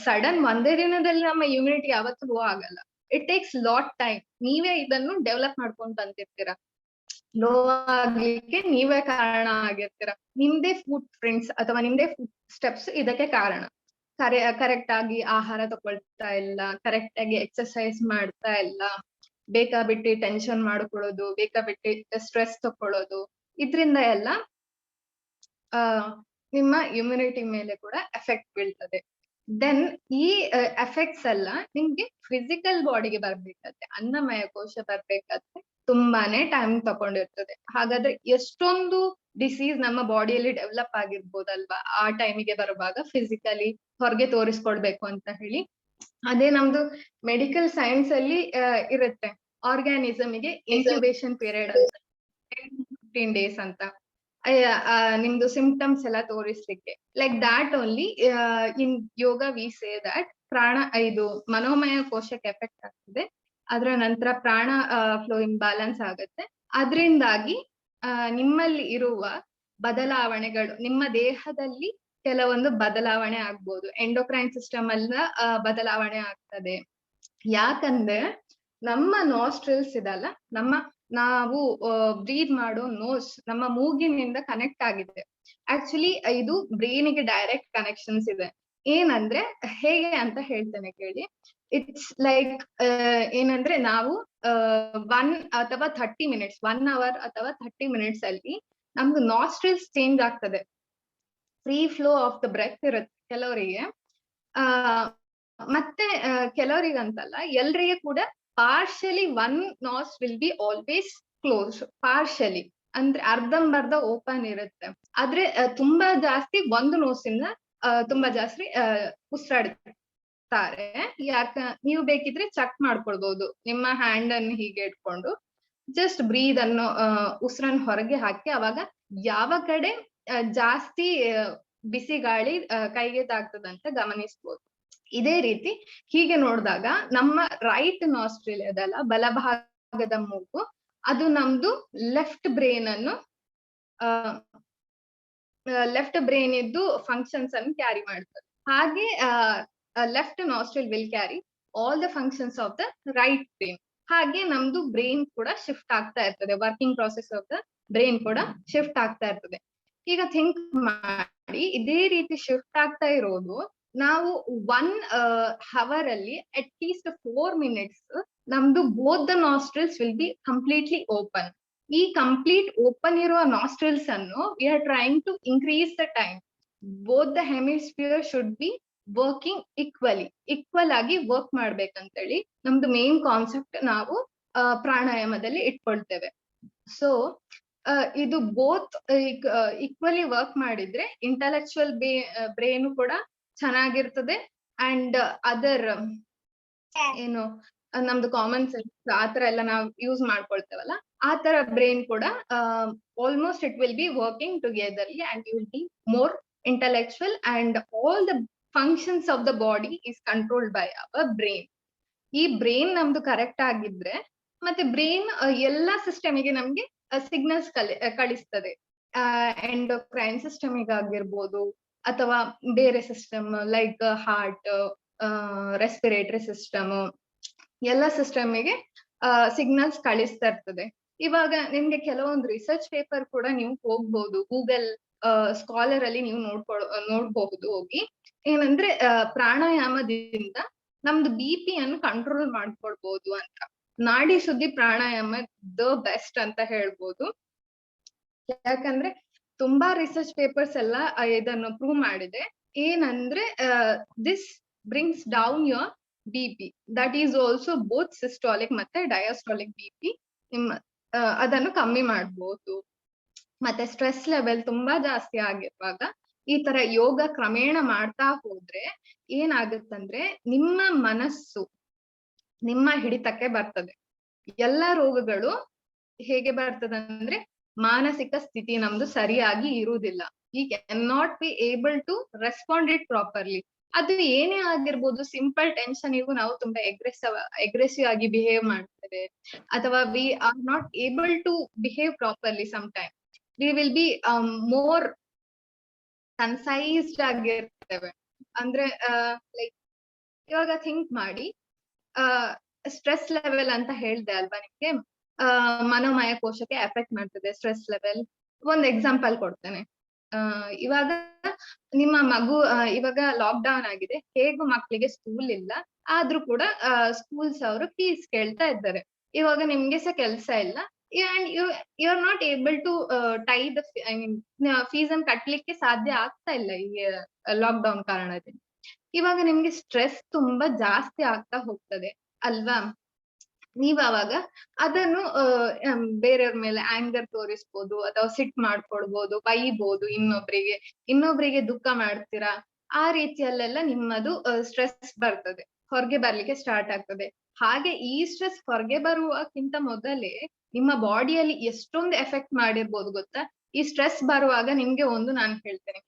ಸಡನ್ ಒಂದೇ ದಿನದಲ್ಲಿ ನಮ್ಮ ಇಮ್ಯುನಿಟಿ ಯಾವತ್ತೂ ಲೋ ಆಗಲ್ಲ. It takes lot time. ನೀವೇ ಇದನ್ನು ಡೆವಲಪ್ ಮಾಡ್ಕೊಂಡ್ ಬಂದಿರ್ತೀರ. ಲೋ ಆಗ್ಲಿಕ್ಕೆ ನೀವೇ ಕಾರಣ ಆಗಿರ್ತೀರ. ನಿಮ್ದೇ ಫುಡ್ ಪ್ರಿಂಟ್ಸ್ ಅಥವಾ ನಿಮ್ದೇ ಫುಡ್ ಸ್ಟೆಪ್ಸ್ ಇದಕ್ಕೆ ಕಾರಣ. ಕರೆಕ್ಟ್ ಆಗಿ ಆಹಾರ ತಗೊಳ್ತಾ ಇಲ್ಲ, ಕರೆಕ್ಟ್ ಆಗಿ ಎಕ್ಸರ್ಸೈಸ್ ಮಾಡ್ತಾ ಇಲ್ಲ, ಬೇಕಾಬಿಟ್ಟಿ ಟೆನ್ಷನ್ ಮಾಡ್ಕೊಳ್ಳೋದು, ಬೇಕಾಬಿಟ್ಟಿ ಸ್ಟ್ರೆಸ್ ತಕೊಳ್ಳೋದು, ಇದ್ರಿಂದ ಎಲ್ಲ ನಿಮ್ಮ ಇಮ್ಯುನಿಟಿ ಮೇಲೆ ಕೂಡ ಎಫೆಕ್ಟ್ ಬೀಳ್ತದೆ. ದೆನ್ ಈ ಎಫೆಕ್ಟ್ಸ್ ಎಲ್ಲ ನಿಮ್ಗೆ ಫಿಸಿಕಲ್ ಬಾಡಿಗೆ ಬರ್ಬೇಕಾದ್ರೆ, ಅನ್ನಮಯ ಕೋಶ ಬರ್ಬೇಕಾದ್ರೆ ತುಂಬಾನೇ ಟೈಮ್ ತಕೊಂಡಿರ್ತದೆ. ಹಾಗಾದ್ರೆ ಎಷ್ಟೊಂದು ಡಿಸೀಸ್ ನಮ್ಮ ಬಾಡಿಯಲ್ಲಿ ಡೆವಲಪ್ ಆಗಿರ್ಬೋದಲ್ವಾ ಆ ಟೈಮಿಗೆ ಬರುವಾಗ, ಫಿಸಿಕಲಿ ಹೊರಗೆ ತೋರಿಸ್ಕೊಳ್ಬೇಕು ಅಂತ ಹೇಳಿ. ಅದೇ ನಮ್ದು ಮೆಡಿಕಲ್ ಸೈನ್ಸ್ ಅಲ್ಲಿ ಇರುತ್ತೆ, ಆರ್ಗ್ಯಾನಿಸಮ್ಗೆ ಇನ್ಕ್ಯುಬೇಷನ್ ಪೀರಿಯಡ್ ಅಂತ 15 days ಅಂತ. ನಿಮ್ದು ಸಿಂಪ್ಟಮ್ಸ್ ಎಲ್ಲ ತೋರಿಸ್ಲಿಕ್ಕೆ. Like that only in yoga we say that ಇದು ಮನೋಮಯ ಕೋಶಕ್ಕೆ ಎಫೆಕ್ಟ್ ಆಗ್ತದೆ. ಅದರ ನಂತರ ಪ್ರಾಣ ಫ್ಲೋ ಇಂಬ್ಯಾಲೆನ್ಸ್ ಆಗುತ್ತೆ. ಅದರಿಂದಾಗಿ ನಿಮ್ಮಲ್ಲಿ ಇರುವ ಬದಲಾವಣೆಗಳು, ನಿಮ್ಮ ದೇಹದಲ್ಲಿ ಕೆಲವೊಂದು ಬದಲಾವಣೆ ಆಗ್ಬೋದು. ಎಂಡೋಕ್ರೈನ್ ಸಿಸ್ಟಮ್ ಅಲ್ಲ ಬದಲಾವಣೆ ಆಗ್ತದೆ. ಯಾಕಂದ್ರೆ ನಮ್ಮ ನಾಸ್ಟ್ರಿಲ್ಸ್ ಇದಲ್ಲ, ನಾವು ಬ್ರೀದ್ ಮಾಡೋ ನೋಸ್ ನಮ್ಮ ಮೂಗಿನಿಂದ ಕನೆಕ್ಟ್ ಆಗಿದೆ. ಆಕ್ಚುಲಿ ಇದು ಬ್ರೈನಿಗೆ ಡೈರೆಕ್ಟ್ ಕನೆಕ್ಷನ್ಸ್ ಇದೆ. ಏನಂದ್ರೆ ಹೇಗೆ ಅಂತ ಹೇಳ್ತೇನೆ ಕೇಳಿ. ಇಟ್ಸ್ ಲೈಕ್ ಏನಂದ್ರೆ ನಾವು 1 ಅಥವಾ 30 ಮಿನಿಟ್ಸ್ 1 ಅವರ್ ಅಥವಾ 30 ಮಿನಿಟ್ಸ್ ಅಲ್ಲಿ ನಮ್ದು ನಾಸ್ಟ್ರಿಲ್ಸ್ ಚೇಂಜ್ ಆಗ್ತದೆ. Free flow of the breath ಇರುತ್ತೆ ಕೆಲವರಿಗೆ, ಮತ್ತೆ ಕೆಲವರಿಗಂತಲ್ಲ, ಎಲ್ರಿಗೆ ಕೂಡ partially one nose will be always close. Partially ಅಂದ್ರೆ ಅರ್ಧಂಬರ್ಧ ಓಪನ್ ಇರುತ್ತೆ. ಆದ್ರೆ ತುಂಬಾ ಜಾಸ್ತಿ ಒಂದು ನೋಸಿಂದ ತುಂಬಾ ಜಾಸ್ತಿ ಉಸಿರಾಡ್ತಾರೆ. ನೀವು ಬೇಕಿದ್ರೆ ಚೆಕ್ ಮಾಡ್ಕೊಳ್ಬಹುದು. ನಿಮ್ಮ ಹ್ಯಾಂಡ್ ಅನ್ನು ಹೀಗೆ ಇಟ್ಕೊಂಡು ಜಸ್ಟ್ ಬ್ರೀದ್ ಅನ್ನು ಉಸಿರನ್ನು ಹೊರಗೆ ಹಾಕಿ ಅವಾಗ ಯಾವ ಕಡೆ ಜಾಸ್ತಿ ಬಿಸಿ ಗಾಳಿ ಕೈಗೆ ತಾಗ್ತದಂತ ಗಮನಿಸ್ಬೋದು. ಇದೇ ರೀತಿ ಹೀಗೆ ನೋಡಿದಾಗ ನಮ್ಮ ರೈಟ್ ನಾಸ್ಟ್ರಿಲ್ ಅದಲ್ಲ, ಬಲಭಾಗದ ಮೂಗು, ಅದು ನಮ್ದು ಲೆಫ್ಟ್ ಬ್ರೈನ್ ಇದ್ದು ಫಂಕ್ಷನ್ಸ್ ಅನ್ನು ಕ್ಯಾರಿ ಮಾಡ್ತದೆ. ಹಾಗೆ left nostril will carry all the functions of the right brain. ಹಾಗೆ ನಮ್ದು ಬ್ರೈನ್ ಕೂಡ ಶಿಫ್ಟ್ ಆಗ್ತಾ ಇರ್ತದೆ. Working process of the brain ಕೂಡ ಶಿಫ್ಟ್ ಆಗ್ತಾ ಇರ್ತದೆ. ಈಗ ಥಿಂಕ್ ಮಾಡಿ, ಇದೇ ರೀತಿ ಶಿಫ್ಟ್ ಆಗ್ತಾ ಇರೋದು ನಾವು 1 ಅವರ್ ಅಲ್ಲಿ ಅಟ್ ಲೀಸ್ಟ್ 4 ಮಿನಿಟ್ಸ್ ನಮ್ದು both the nostrils will be completely open. ಈ ಕಂಪ್ಲೀಟ್ ಓಪನ್ ಇರುವ ನಾಸ್ಟ್ರಿಲ್ಸ್ ಅನ್ನು we are trying to increase the time. Both the hemisphere should be working equal ಆಗಿ ವರ್ಕ್ ಮಾಡ್ಬೇಕಂತೇಳಿ ನಮ್ದು ಮೇನ್ ಕಾನ್ಸೆಪ್ಟ್ ನಾವು ಪ್ರಾಣಾಯಾಮದಲ್ಲಿ ಇಟ್ಕೊಳ್ತೇವೆ. ಸೊ ಇದು ಬೋತ್ ಈಕ್ವಲಿ ವರ್ಕ್ ಮಾಡಿದ್ರೆ ಇಂಟೆಲೆಕ್ಚುಯಲ್ ಬ್ರೈನ್ ಕೂಡ ಚೆನ್ನಾಗಿರ್ತದೆ. ಅಂಡ್ ಅದರ್ ಏನು ನಮ್ದು ಕಾಮನ್ ಸೆನ್ಸ್ ಆತರ ಎಲ್ಲ ನಾವು ಯೂಸ್ ಮಾಡ್ಕೊಳ್ತೇವಲ್ಲ, ಆ ತರ ಬ್ರೈನ್ ಕೂಡ almost it will be working togetherly and you will be more intellectual and all the functions of the body is controlled by our brain. ಈ ಬ್ರೈನ್ ನಮ್ದು ಕರೆಕ್ಟ್ ಆಗಿದ್ರೆ ಮತ್ತೆ ಬ್ರೈನ್ ಎಲ್ಲಾ ಸಿಸ್ಟಮಿಗೆ ನಮ್ಗೆ ಸಿಗ್ನಲ್ಸ್ ಕಳಿಸ್ತದೆ. ಎಂಡೋಕ್ರೈನ್ ಸಿಸ್ಟಮಿಗೆ ಆಗಿರ್ಬೋದು ಅಥವಾ ಬೇರೆ system like heart, respiratory system, ಎಲ್ಲ ಸಿಸ್ಟಮಿಗೆ ಸಿಗ್ನಲ್ಸ್ ಕಳಿಸ್ತಾ ಇರ್ತದೆ. ಇವಾಗ ನಿಮ್ಗೆ ಕೆಲವೊಂದು ರಿಸರ್ಚ್ ಪೇಪರ್ ಕೂಡ ನೀವು ಹೋಗ್ಬೋದು, ಗೂಗಲ್ ಸ್ಕಾಲರ್ ಅಲ್ಲಿ ನೀವು ನೋಡ್ಬಹುದು ಹೋಗಿ. ಏನಂದ್ರೆ ಪ್ರಾಣಾಯಾಮದಿಂದ ನಮ್ದು BP ಅನ್ನು ಕಂಟ್ರೋಲ್ ಮಾಡ್ಕೊಳ್ಬಹುದು ಅಂತ. ನಾಡಿ ಶುದ್ಧಿ ಪ್ರಾಣಾಯಾಮ ದ ಬೆಸ್ಟ್ ಅಂತ ಹೇಳ್ಬೋದು. ಯಾಕಂದ್ರೆ ತುಂಬಾ ರಿಸರ್ಚ್ ಪೇಪರ್ಸ್ ಎಲ್ಲ ಇದನ್ನು ಪ್ರೂವ್ ಮಾಡಿದೆ. ಏನಂದ್ರೆ this brings down your BP, that is also both systolic ಮತ್ತೆ ಡಯಾಸ್ಟಾಲಿಕ್ BP ಅದನ್ನು ಕಮ್ಮಿ ಮಾಡ್ಬೋದು. ಮತ್ತೆ ಸ್ಟ್ರೆಸ್ ಲೆವೆಲ್ ತುಂಬಾ ಜಾಸ್ತಿ ಆಗಿರುವಾಗ ಈ ತರ ಯೋಗ ಕ್ರಮೇಣ ಮಾಡ್ತಾ ಹೋದ್ರೆ ಏನಾಗುತ್ತಂದ್ರೆ ನಿಮ್ಮ ಮನಸ್ಸು ನಿಮ್ಮ ಹಿಡಿತಕ್ಕೆ ಬರ್ತದೆ. ಎಲ್ಲ ರೋಗಗಳು ಹೇಗೆ ಬರ್ತದಂದ್ರೆ ಮಾನಸಿಕ ಸ್ಥಿತಿ ನಮ್ದು ಸರಿಯಾಗಿ ಇರುವುದಿಲ್ಲ. We can not be able to respond it properly. ಅದು ಏನೇ ಆಗಿರ್ಬೋದು, ಸಿಂಪಲ್ ಟೆನ್ಷನ್ ಇವು ನಾವು ತುಂಬಾ ಅಗ್ರೆಸಿವ್ ಆಗಿ ಬಿಹೇವ್ ಮಾಡ್ತೇವೆ, ಅಥವಾ we are not able to behave properly. Sometime we will be more concised ಆಗಿರ್ತೇವೆ. ಅಂದ್ರೆ ಲೈಕ್ ಇವಾಗ ಥಿಂಕ್ ಮಾಡಿ, ಸ್ಟ್ರೆಸ್ ಲೆವೆಲ್ ಅಂತ ಹೇಳ್ದೆ ಅಲ್ವಾ ನಿಮ್ಗೆ, ಮನೋಮಯ ಕೋಶಕ್ಕೆ ಎಫೆಕ್ಟ್ ಮಾಡ್ತದೆ ಸ್ಟ್ರೆಸ್ ಲೆವೆಲ್. ಒಂದ್ ಎಕ್ಸಾಂಪಲ್ ಕೊಡ್ತೇನೆ. ಇವಾಗ ನಿಮ್ಮ ಮಗು ಇವಾಗ ಲಾಕ್ ಡೌನ್ ಆಗಿದೆ, ಹೇಗೂ ಮಕ್ಳಿಗೆ ಸ್ಕೂಲ್ ಇಲ್ಲ, ಆದ್ರೂ ಕೂಡ ಸ್ಕೂಲ್ಸ್ ಅವರು ಫೀಸ್ ಕೇಳ್ತಾ ಇದ್ದಾರೆ. ಇವಾಗ ನಿಮ್ಗೆ ಸಹ ಕೆಲ್ಸ ಇಲ್ಲ, and you are not able to tie the fees ಅನ್ನು ಕಟ್ಲಿಕ್ಕೆ ಸಾಧ್ಯ ಆಗ್ತಾ ಇಲ್ಲ ಈ ಲಾಕ್ ಡೌನ್ ಕಾರಣದಿಂದ. ಇವಾಗ ನಿಮ್ಗೆ ಸ್ಟ್ರೆಸ್ ತುಂಬಾ ಜಾಸ್ತಿ ಆಗ್ತಾ ಹೋಗ್ತದೆ ಅಲ್ವಾ. ನೀವ್ ಅವಾಗ ಅದನ್ನು ಬೇರೆಯವ್ರ ಮೇಲೆ ಆಂಗರ್ ತೋರಿಸ್ಬೋದು, ಅಥವಾ ಸಿಟ್ ಮಾಡ್ಕೊಳ್ಬೋದು, ಬೈಬೋದು, ಇನ್ನೊಬ್ರಿಗೆ ದುಃಖ ಮಾಡ್ತೀರಾ. ಆ ರೀತಿಯಲ್ಲೆಲ್ಲ ನಿಮ್ಮದು ಸ್ಟ್ರೆಸ್ ಬರ್ತದೆ, ಹೊರಗೆ ಬರ್ಲಿಕ್ಕೆ ಸ್ಟಾರ್ಟ್ ಆಗ್ತದೆ. ಹಾಗೆ ಈ ಸ್ಟ್ರೆಸ್ ಹೊರಗೆ ಬರುವಕ್ಕಿಂತ ಮೊದಲೇ ನಿಮ್ಮ ಬಾಡಿಯಲ್ಲಿ ಎಷ್ಟೊಂದು ಎಫೆಕ್ಟ್ ಮಾಡಿರ್ಬೋದು ಗೊತ್ತಾ. ಈ ಸ್ಟ್ರೆಸ್ ಬರುವಾಗ ನಿಮ್ಗೆ ಒಂದು ನಾನು ಹೇಳ್ತೇನೆ,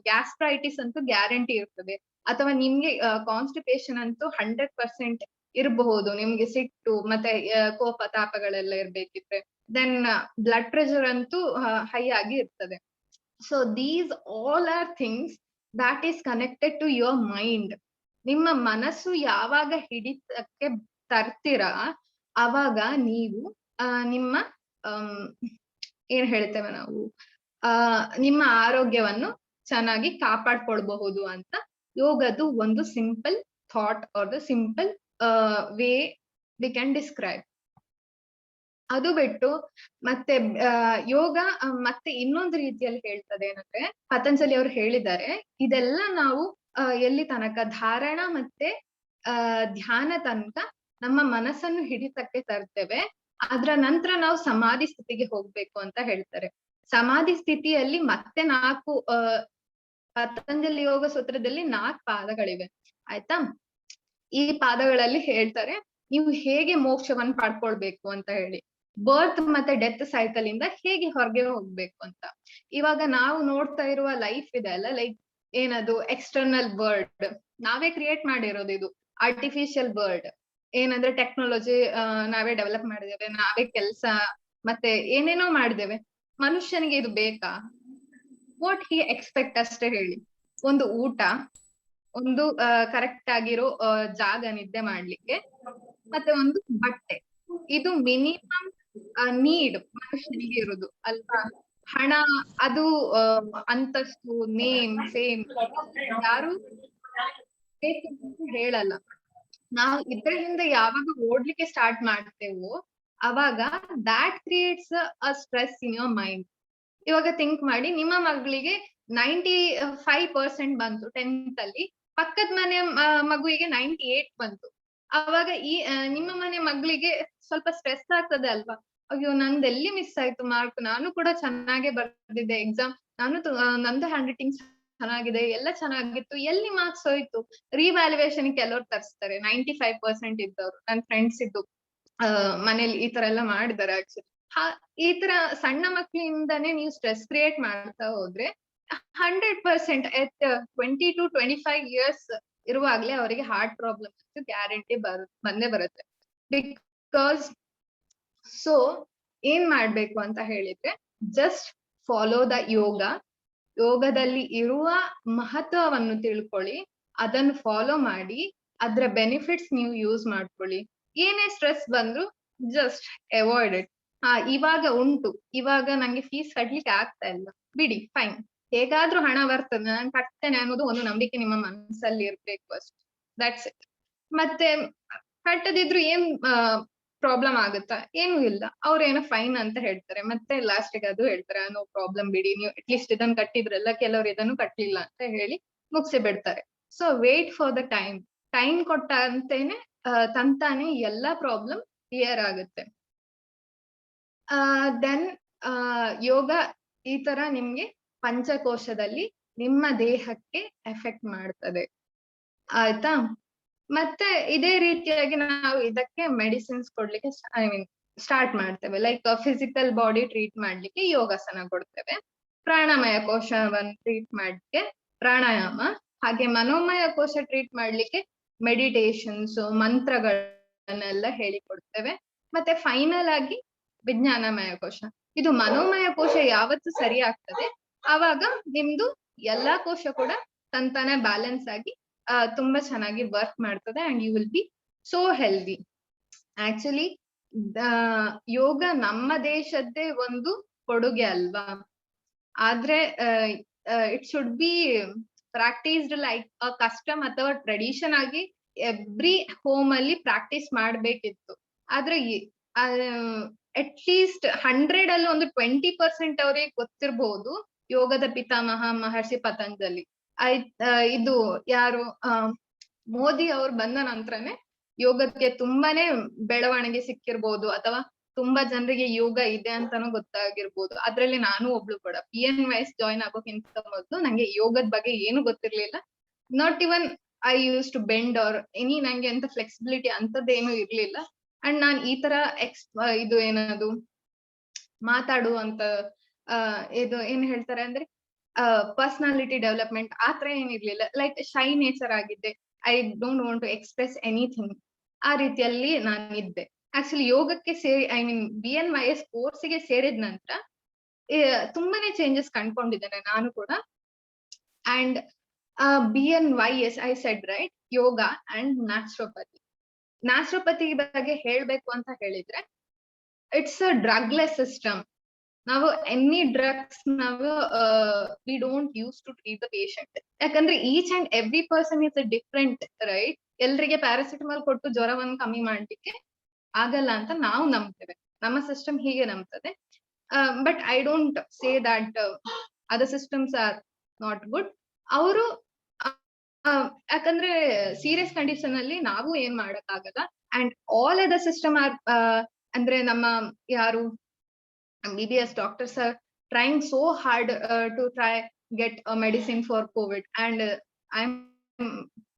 ಗ್ಯಾಸ್ಟ್ರೈಟಿಸ್ ಅಂತೂ ಗ್ಯಾರಂಟಿ ಇರ್ತದೆ, ಅಥವಾ ನಿಮ್ಗೆ ಕಾನ್ಸ್ಟಿಪೇಷನ್ ಅಂತೂ 100% ಇರಬಹುದು. ನಿಮ್ಗೆ ಸಿಟ್ಟು ಮತ್ತೆ ಕೋಪ ತಾಪಗಳೆಲ್ಲ ಇರ್ಬೇಕಿದ್ರೆ, ದೆನ್ ಬ್ಲಡ್ ಪ್ರೆಷರ್ ಅಂತೂ ಹೈ ಆಗಿ ಇರ್ತದೆ. So these all are things that is connected to your mind. ನಿಮ್ಮ ಮನಸ್ಸು ಯಾವಾಗ ಹಿಡಿತಕ್ಕೆ ತರ್ತೀರಾ ಅವಾಗ ನೀವು ನಿಮ್ಮ ಏನ್ ಹೇಳ್ತೇವೆ ನಾವು ನಿಮ್ಮ ಆರೋಗ್ಯವನ್ನು ಚೆನ್ನಾಗಿ ಕಾಪಾಡ್ಕೊಳ್ಬಹುದು ಅಂತ ಯೋಗದ್ದು ಒಂದು simple thought are the simple way we can describe. ಅದು ಬಿಟ್ಟು ಮತ್ತೆ ಯೋಗ ಮತ್ತೆ ಇನ್ನೊಂದು ರೀತಿಯಲ್ಲಿ ಹೇಳ್ತದೆ ಏನಂದ್ರೆ, ಪತಂಜಲಿ ಅವರು ಹೇಳಿದ್ದಾರೆ, ಇದೆಲ್ಲ ನಾವು ಎಲ್ಲಿ ತನಕ ಧಾರಣ ಮತ್ತೆ ಧ್ಯಾನ ತನಕ ನಮ್ಮ ಮನಸ್ಸನ್ನು ಹಿಡಿತಕ್ಕೆ ತರ್ತೇವೆ, ಅದ್ರ ನಂತರ ನಾವು ಸಮಾಧಿ ಸ್ಥಿತಿಗೆ ಹೋಗ್ಬೇಕು ಅಂತ ಹೇಳ್ತಾರೆ. ಸಮಾಧಿ ಸ್ಥಿತಿಯಲ್ಲಿ ಮತ್ತೆ 4 ಪತಂಜಲಿ ಯೋಗ ಸೂತ್ರದಲ್ಲಿ 4 ಪಾದಗಳಿವೆ ಆಯ್ತಾ. ಈ ಪಾದಗಳಲ್ಲಿ ಹೇಳ್ತಾರೆ ನೀವು ಹೇಗೆ ಮೋಕ್ಷವನ್ನು ಪಡ್ಕೊಳ್ಬೇಕು ಅಂತ ಹೇಳಿ, ಬರ್ತ್ ಮತ್ತೆ ಡೆತ್ ಸೈಕಲ್ ಇಂದ ಹೇಗೆ ಹೊರಗೆ ಹೋಗ್ಬೇಕು ಅಂತ. ಇವಾಗ ನಾವು ನೋಡ್ತಾ ಇರುವ ಲೈಫ್ ಇದೆ ಅಲ್ಲ, ಲೈಕ್ ಏನದು ಎಕ್ಸ್ಟರ್ನಲ್ ವರ್ಲ್ಡ್ ನಾವೇ ಕ್ರಿಯೇಟ್ ಮಾಡಿರೋದು, ಇದು ಆರ್ಟಿಫಿಷಿಯಲ್ ವರ್ಲ್ಡ್. ಏನಂದ್ರೆ ಟೆಕ್ನಾಲಜಿ ನಾವೇ ಡೆವಲಪ್ ಮಾಡಿದ್ದೇವೆ, ನಾವೇ ಕೆಲ್ಸ ಮತ್ತೆ ಏನೇನೋ ಮಾಡಿದ್ದೇವೆ. ಮನುಷ್ಯನಿಗೆ ಇದು ಬೇಕಾ? ವಾಟ್ ಹಿ ಎಕ್ಸ್ಪೆಕ್ಟ್ ಅಷ್ಟೇ ಹೇಳಿ, ಒಂದು ಊಟ, ಒಂದು ಕರೆಕ್ಟ್ ಆಗಿರೋ ಜಾಗ ನಿದ್ದೆ ಮಾಡ್ಲಿಕ್ಕೆ, ಮತ್ತೆ ಒಂದು ಬಟ್ಟೆ. ಇದು ಮಿನಿಮಮ್ ನೀಡ್ ಮನುಷ್ಯನಿಗೆ ಇರುದು ಅಲ್ವಾ. ಹಣ ಅದು ಅಂತಸ್ತು, ನೇಮ್, ಫೇಮ್ ಯಾರು ಹೇಳಲ್ಲ. ನಾವು ಇದ್ರ ಹಿಂದೆ ಯಾವಾಗ ಓಡ್ಲಿಕ್ಕೆ ಸ್ಟಾರ್ಟ್ ಮಾಡ್ತೇವೋ ಅವಾಗ that creates a stress in your mind. ಇವಾಗ ಥಿಂಕ್ ಮಾಡಿ, ನಿಮ್ಮ ಮಗಳಿಗೆ 95% ಬಂತು 10th ಅಲ್ಲಿ, ಪಕ್ಕದ ಮನೆ ಮಗುವಿಗೆ 98 ಬಂತು. ಅವಾಗ ಈ ನಿಮ್ಮ ಮನೆ ಮಗಳಿಗೆ ಸ್ವಲ್ಪ ಸ್ಟ್ರೆಸ್ ಆಗ್ತದೆ ಅಲ್ವಾ, ಅಯ್ಯೋ ನಂದು ಎಲ್ಲಿ ಮಿಸ್ ಆಯ್ತು ಮಾರ್ಕ್, ನಾನು ಕೂಡ ಚೆನ್ನಾಗೆ ಬರ್ದಿದ್ದೆ ಎಕ್ಸಾಮ್, ನಂದು ಹ್ಯಾಂಡ್ ರೈಟಿಂಗ್ ಚೆನ್ನಾಗಿದೆ, ಎಲ್ಲ ಚೆನ್ನಾಗಿತ್ತು, ಎಲ್ಲಿ ಮಾರ್ಕ್ಸ್ ಹೋಯ್ತು. ರಿವ್ಯಾಲ್ಯೂಯೇಷನ್ ಕೆಲವ್ರು ತರಿಸ್ತಾರೆ 95% ಇದ್ದವ್ರು. ನನ್ನ ಫ್ರೆಂಡ್ಸ್ ಇದ್ದು ಮನೇಲಿ ಈ ತರ ಎಲ್ಲ ಮಾಡಿದ್ದಾರೆ ಆಕ್ಚುಲಿ. ಈ ತರ ಸಣ್ಣ ಮಕ್ಳಿಂದಾನೇ ನೀವು ಸ್ಟ್ರೆಸ್ ಕ್ರಿಯೇಟ್ ಮಾಡ್ತಾ ಹೋದ್ರೆ 100% at 20 to 25 years ಇರುವಾಗ್ಲೇ ಅವರಿಗೆ ಹಾರ್ಟ್ ಪ್ರಾಬ್ಲಮ್ ಗ್ಯಾರಂಟಿ ಬಂದೇ ಬರುತ್ತೆ. ಬಿಕಾಸ್ ಸೊ ಏನ್ ಮಾಡ್ಬೇಕು ಅಂತ ಹೇಳಿದ್ರೆ, ಜಸ್ಟ್ ಫಾಲೋ ದ ಯೋಗ. ಯೋಗದಲ್ಲಿ ಇರುವ ಮಹತ್ವವನ್ನು ತಿಳ್ಕೊಳ್ಳಿ, ಅದನ್ನು ಫಾಲೋ ಮಾಡಿ, ಅದ್ರ ಬೆನಿಫಿಟ್ಸ್ ನೀವು ಯೂಸ್ ಮಾಡ್ಕೊಳ್ಳಿ. ಏನೇ ಸ್ಟ್ರೆಸ್ ಬಂದ್ರು ಜಸ್ಟ್ ಅವಾಯ್ಡ್ ಇಟ್. ಇವಾಗ ಉಂಟು, ಇವಾಗ ನಂಗೆ ಫೀಸ್ ಕಟ್ಲಿಕ್ಕೆ ಆಗ್ತಾ ಇಲ್ಲ, ಬಿಡಿ, ಫೈನ್, ಹೇಗಾದ್ರೂ ಹಣ ಬರ್ತದೆ, ನಾನು ಕಟ್ತೇನೆ ಅನ್ನೋದು ಒಂದು ನಂಬಿಕೆ ನಿಮ್ಮ ಮನಸ್ಸಲ್ಲಿ ಇರ್ಬೇಕು ಅಷ್ಟೇ. That's it. ಮತ್ತೆ ಕಟ್ಟದಿದ್ರು ಏನ್ ಪ್ರಾಬ್ಲಮ್ ಆಗುತ್ತಾ? ಏನು ಇಲ್ಲ, ಅವ್ರೇನೋ ಫೈನ್ ಅಂತ ಹೇಳ್ತಾರೆ, ಮತ್ತೆ ಲಾಸ್ಟಿಗೆ ಅದು ಹೇಳ್ತಾರೆ ನೋ ಪ್ರಾಬ್ಲಮ್ ಬಿಡಿ, ನೀವು ಅಟ್ಲೀಸ್ಟ್ ಇದನ್ನ ಕಟ್ಟಿದ್ರಲ್ಲ, ಕೆಲವ್ರು ಇದನ್ನು ಕಟ್ಲಿಲ್ಲ ಅಂತ ಹೇಳಿ ಮುಗಿಸಿ ಬಿಡ್ತಾರೆ. So wait for the time ಕೊಟ್ಟ ಅಂತೇನೆ ತಂತಾನೆ ಎಲ್ಲಾ ಪ್ರಾಬ್ಲಮ್ ಕ್ಲಿಯರ್ ಆಗುತ್ತೆ. ದೆನ್ ಯೋಗ ಈ ತರ ನಿಮ್ಗೆ ಪಂಚಕೋಶದಲ್ಲಿ ನಿಮ್ಮ ದೇಹಕ್ಕೆ ಎಫೆಕ್ಟ್ ಮಾಡ್ತದೆ ಆಯ್ತಾ. ಮತ್ತೆ ಇದೇ ರೀತಿಯಾಗಿ ನಾವು ಇದಕ್ಕೆ ಮೆಡಿಸಿನ್ಸ್ ಕೊಡ್ಲಿಕ್ಕೆ ಸ್ಟಾರ್ಟ್ ಮಾಡ್ತೇವೆ. ಲೈಕ್ ಫಿಸಿಕಲ್ ಬಾಡಿ ಟ್ರೀಟ್ ಮಾಡ್ಲಿಕ್ಕೆ ಯೋಗಾಸನ ಕೊಡ್ತೇವೆ, ಪ್ರಾಣಮಯ ಕೋಶವನ್ನು ಟ್ರೀಟ್ ಮಾಡ್ಲಿಕ್ಕೆ ಪ್ರಾಣಾಯಾಮ, ಹಾಗೆ ಮನೋಮಯ ಕೋಶ ಟ್ರೀಟ್ ಮಾಡ್ಲಿಕ್ಕೆ ಮೆಡಿಟೇಷನ್ಸ್, ಮಂತ್ರಗಳನ್ನೆಲ್ಲ ಹೇಳಿಕೊಡ್ತೇವೆ. ಮತ್ತೆ ಫೈನಲ್ ಆಗಿ ವಿಜ್ಞಾನಮಯ ಕೋಶ. ಇದು ಮನೋಮಯ ಕೋಶ ಯಾವತ್ತು ಸರಿ ಆಗ್ತದೆ ಆವಾಗ ನಿಮ್ದು ಎಲ್ಲಾ ಕೋಶ ಕೂಡ ತಂತಾನೆ ಬ್ಯಾಲೆನ್ಸ್ ಆಗಿ ತುಂಬಾ ಚೆನ್ನಾಗಿ ವರ್ಕ್ ಮಾಡ್ತದೆ, and you will be so healthy. Actually yoga ನಮ್ಮ ದೇಶದ್ದೇ ಒಂದು ಕೊಡುಗೆ ಅಲ್ವಾ, ಆದ್ರೆ it should be practised like a custom ಅಥವಾ ಟ್ರೆಡಿಷನ್ ಆಗಿ ಎವ್ರಿ ಹೋಮ್ ಅಲ್ಲಿ ಪ್ರಾಕ್ಟೀಸ್ ಮಾಡ್ಬೇಕಿತ್ತು. ಆದ್ರೆ ಅಟ್ ಲೀಸ್ಟ್ 100 ಅಲ್ಲಿ ಒಂದು 20% ಅವ್ರಿಗೆ ಗೊತ್ತಿರ್ಬಹುದು ಯೋಗದ ಪಿತಾಮಹ ಮಹರ್ಷಿ ಪತಂಜಲಿ. ಇದು ಯಾರು ಮೋದಿ ಅವ್ರು ಬಂದ ನಂತರನೇ ಯೋಗಕ್ಕೆ ತುಂಬಾನೇ ಬೆಳವಣಿಗೆ ಸಿಕ್ಕಿರ್ಬೋದು, ಅಥವಾ ತುಂಬಾ ಜನರಿಗೆ ಯೋಗ ಇದೆ ಅಂತಾನು ಗೊತ್ತಾಗಿರ್ಬೋದು. ಅದ್ರಲ್ಲಿ ನಾನು ಒಬ್ಳು ಕೂಡ. PNYS ಜಾಯಿನ್ ಆಗೋಕ್ಕಿಂತ ಮೊದಲು ನಂಗೆ ಯೋಗದ ಬಗ್ಗೆ ಏನು ಗೊತ್ತಿರ್ಲಿಲ್ಲ. Not even I use to bend or any, ನಂಗೆ ಅಂತ ಫ್ಲೆಕ್ಸಿಬಿಲಿಟಿ ಅಂತದ್ದೇನು ಇರ್ಲಿಲ್ಲ. ಅಂಡ್ ನಾನ್ ಈ ತರ ಇದು ಏನದು ಮಾತಾಡುವಂತ ಇದು ಏನ್ ಹೇಳ್ತಾರೆ ಅಂದ್ರೆ ಪರ್ಸನಾಲಿಟಿ ಡೆವಲಪ್ಮೆಂಟ್ ಆತರ ಏನಿರ್ಲಿಲ್ಲ. ಲೈಕ್ ಶೈ ನೇಚರ್ ಆಗಿದ್ದೆ. I don't want to express anything. ಆ ರೀತಿಯಲ್ಲಿ ನಾನು ಇದ್ದೆ. ಆಕ್ಚುಲಿ ಯೋಗಕ್ಕೆ ಸೇರಿ BNYS ಕೋರ್ಸ್ಗೆ ಸೇರಿದ ನಂತರ ತುಂಬಾನೇ ಚೇಂಜಸ್ ಕಂಡ್ಕೊಂಡಿದ್ದೇನೆ ನಾನು ಕೂಡ. And BNYS I said right, yoga and naturopathy. Naturopathy ಬಗ್ಗೆ ಹೇಳ್ಬೇಕು ಅಂತ ಹೇಳಿದ್ರೆ, ಇಟ್ಸ್ ಅ ಡ್ರಗ್ಲೆಸ್ ಸಿಸ್ಟಮ್. ನಾವು ಎನಿ ಡ್ರಗ್ಸ್ ನಾವು we don't use to treat the patient. ಯಾಕಂದ್ರೆ each and every person is different, right? ಎಲ್ರಿಗೆ ಪ್ಯಾರಾಸಿಟಮಾಲ್ ಕೊಟ್ಟು ಜ್ವರವನ್ನು ಕಮ್ಮಿ ಮಾಡ್ಲಿಕ್ಕೆ ಆಗಲ್ಲ ಅಂತ ನಾವು ನಂಬ್ತೇವೆ. ನಮ್ಮ ಸಿಸ್ಟಮ್ ಹೀಗೆ ನಂಬ್ತದೆ. But I don't say that other systems are not good. ಅವರು ಯಾಕಂದ್ರೆ ಸೀರಿಯಸ್ ಕಂಡೀಷನ್ ಅಲ್ಲಿ ನಾವು ಏನ್ ಮಾಡಕ್ ಆಗಲ್ಲ. And all other system are ಅಂದ್ರೆ ನಮ್ಮ ಯಾರು MBBS doctors are trying so hard to try get a medicine for COVID, and I'm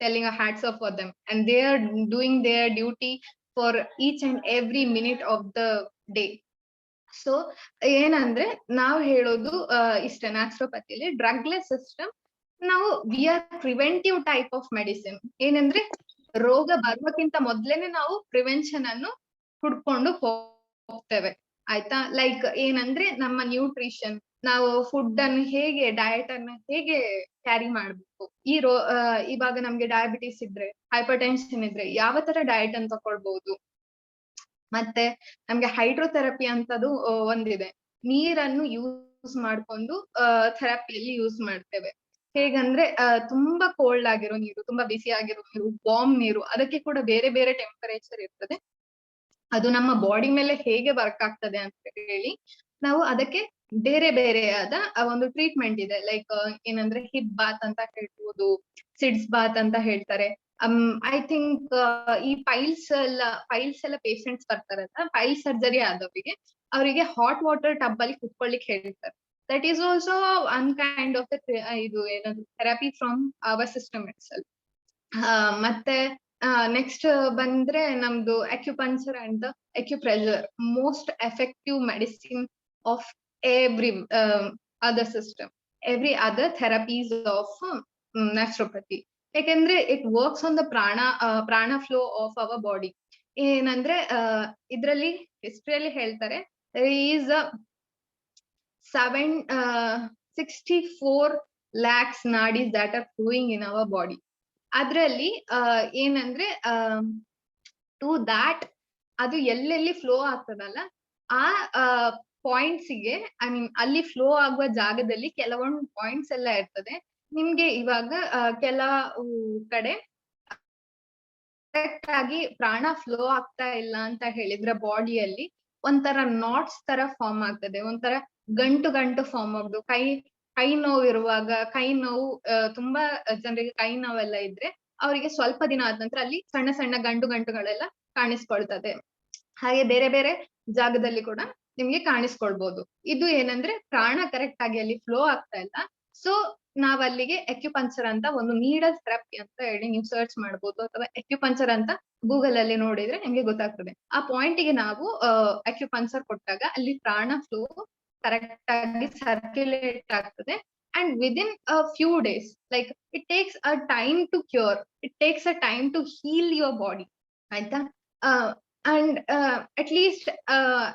telling a hats off for them, and they are doing their duty for each and every minute of the day. So ಏನಂದ್ರೆ ನಾವು ಹೇಳೋದು ಇಷ್ಟ, ನ್ಯಾಚುರೋಪತಿಲಿ drugless system. ನಾವು we are preventive type of medicine. ಏನಂದ್ರೆ ರೋಗ ಬರೋಕ್ಕಿಂತ ಮೊದ್ಲೇನೆ ನಾವು prevention ಅನ್ನು ಹುಡ್ಕೊಂಡು ಹೋಗ್ತೇವೆ, ಆಯ್ತಾ? ಲೈಕ್ ಏನಂದ್ರೆ ನಮ್ಮ ನ್ಯೂಟ್ರಿಷನ್, ನಾವು ಫುಡ್ ಅನ್ನು ಹೇಗೆ, ಡಯಟ್ ಅನ್ನು ಹೇಗೆ ಕ್ಯಾರಿ ಮಾಡ್ಬೇಕು. ಇವಾಗ ನಮ್ಗೆ ಡಯಾಬಿಟಿಸ್ ಇದ್ರೆ, ಹೈಪರ್ ಟೆನ್ಷನ್ ಇದ್ರೆ ಯಾವ ತರ ಡಯಟ್ ಅನ್ನು ತಕೊಳ್ಬಹುದು. ಮತ್ತೆ ನಮ್ಗೆ ಹೈಡ್ರೋಥೆರಪಿ ಅಂತದ್ದು ಒಂದಿದೆ. ನೀರನ್ನು ಯೂಸ್ ಮಾಡ್ಕೊಂಡು ಥೆರಪಿಯಲ್ಲಿ ಯೂಸ್ ಮಾಡ್ತೇವೆ. ಹೇಗಂದ್ರೆ ತುಂಬಾ ಕೋಲ್ಡ್ ಆಗಿರೋ ನೀರು, ತುಂಬಾ ಬಿಸಿ ಆಗಿರೋ ನೀರು, ವಾರ್ಮ್ ನೀರು, ಅದಕ್ಕೆ ಕೂಡ ಬೇರೆ ಬೇರೆ ಟೆಂಪರೇಚರ್ ಇರ್ತದೆ. ಅದು ನಮ್ಮ ಬಾಡಿ ಮೇಲೆ ಹೇಗೆ ವರ್ಕ್ ಆಗ್ತದೆ ಅಂತ ಹೇಳಿ ನಾವು ಅದಕ್ಕೆ ಬೇರೆ ಬೇರೆಯಾದ ಒಂದು ಟ್ರೀಟ್ಮೆಂಟ್ ಇದೆ. ಲೈಕ್ ಏನಂದ್ರೆ ಹಿಪ್ ಬಾತ್ ಅಂತ ಹೇಳ್ಬೋದು, ಸಿಡ್ಸ್ ಬಾತ್ ಅಂತ ಹೇಳ್ತಾರೆ. ಐ ಥಿಂಕ್ ಈ ಪೈಲ್ಸ್ ಎಲ್ಲ ಪೇಷಂಟ್ಸ್ ಬರ್ತಾರಲ್ಲ, ಪೈಲ್ ಸರ್ಜರಿ ಆದವರಿಗೆ ಅವರಿಗೆ ಹಾಟ್ ವಾಟರ್ ಟಬ್ ಅಲ್ಲಿ ಕುತ್ಕೊಳ್ಳಿಕ್ ಹೇಳ್ತಾರೆ. That is also one kind of ಇದು ಏನದು therapy from our system itself. ಮತ್ತೆ ನೆಕ್ಸ್ಟ್ ಬಂದ್ರೆ ನಮ್ದು acupuncture and acupressure, most effective medicine of every other system, every other therapies of naturopathy. ಯಾಕಂದ್ರೆ it works on the ಪ್ರಾಣ flow of our body. ಏನಂದ್ರೆ ಇದ್ರಲ್ಲಿ ಹಿಸ್ಟ್ರಿಯಲ್ಲಿ ಹೇಳ್ತಾರೆ, is 64 lakhs nadis that are flowing in our body. ಅದ್ರಲ್ಲಿ ಏನಂದ್ರೆ to ದಾಟ್ ಅದು ಎಲ್ಲೆಲ್ಲಿ flow ಆಗ್ತದಲ್ಲ ಆ ಪಾಯಿಂಟ್ಸ್ ಗೆ, ಐ ಮೀನ್ ಅಲ್ಲಿ ಫ್ಲೋ ಆಗುವ ಜಾಗದಲ್ಲಿ ಕೆಲವೊಂದು ಪಾಯಿಂಟ್ಸ್ ಎಲ್ಲ ಇರ್ತದೆ. ನಿಮ್ಗೆ ಇವಾಗ ಕೆಲವು ಕಡೆ ಕರೆಕ್ಟ್ ಆಗಿ ಪ್ರಾಣ ಫ್ಲೋ ಆಗ್ತಾ ಇಲ್ಲ ಅಂತ ಹೇಳಿದ್ರೆ ಬಾಡಿಯಲ್ಲಿ ಒಂಥರ ನಾಟ್ಸ್ ತರ ಫಾರ್ಮ್ ಆಗ್ತದೆ, ಒಂಥರ ಗಂಟು ಫಾರ್ಮ್ ಆಗುದು. ಕೈ ನೋವು ಇರುವಾಗ, ಕೈ ನೋವು ತುಂಬಾ ಜನರಿಗೆ ಕೈ ನೋವೆಲ್ಲ ಇದ್ರೆ ಅವರಿಗೆ ಸ್ವಲ್ಪ ದಿನ ಆದ ನಂತರ ಅಲ್ಲಿ ಸಣ್ಣ ಸಣ್ಣ ಗಂಟುಗಳೆಲ್ಲ ಕಾಣಿಸ್ಕೊಳ್ತದೆ. ಹಾಗೆ ಬೇರೆ ಬೇರೆ ಜಾಗದಲ್ಲಿ ಕೂಡ ನಿಮ್ಗೆ ಕಾಣಿಸ್ಕೊಳ್ಬಹುದು. ಇದು ಏನಂದ್ರೆ ಪ್ರಾಣ ಕರೆಕ್ಟ್ ಆಗಿ ಅಲ್ಲಿ ಫ್ಲೋ ಆಗ್ತಾ ಇಲ್ಲ. ಸೊ ನಾವ್ ಅಲ್ಲಿಗೆ ಅಕ್ಯುಪಂಕ್ಚರ್ ಅಂತ ಒಂದು ನೀಡಲ್ ಥೆರಪಿ ಅಂತ ಹೇಳಿ ನೀವು ಸರ್ಚ್ ಮಾಡ್ಬೋದು, ಅಥವಾ ಅಕ್ಯುಪಂಕ್ಚರ್ ಅಂತ ಗೂಗಲ್ ಅಲ್ಲಿ ನೋಡಿದ್ರೆ ನಿಮ್ಗೆ ಗೊತ್ತಾಗ್ತದೆ. ಆ ಪಾಯಿಂಟ್ ಗೆ ನಾವು ಅಕ್ಯುಪಂಕ್ಚರ್ ಕೊಟ್ಟಾಗ ಅಲ್ಲಿ ಪ್ರಾಣ ಫ್ಲೋ ಕರೆಕ್ಟ್ ಆಗಿ ಸರ್ಕ್ಯುಲೇಟ್ ಆಗ್ತದೆ. And within a few days, like it takes a time to cure, it takes a time to heal your body, ಆಯ್ತಾ? And at least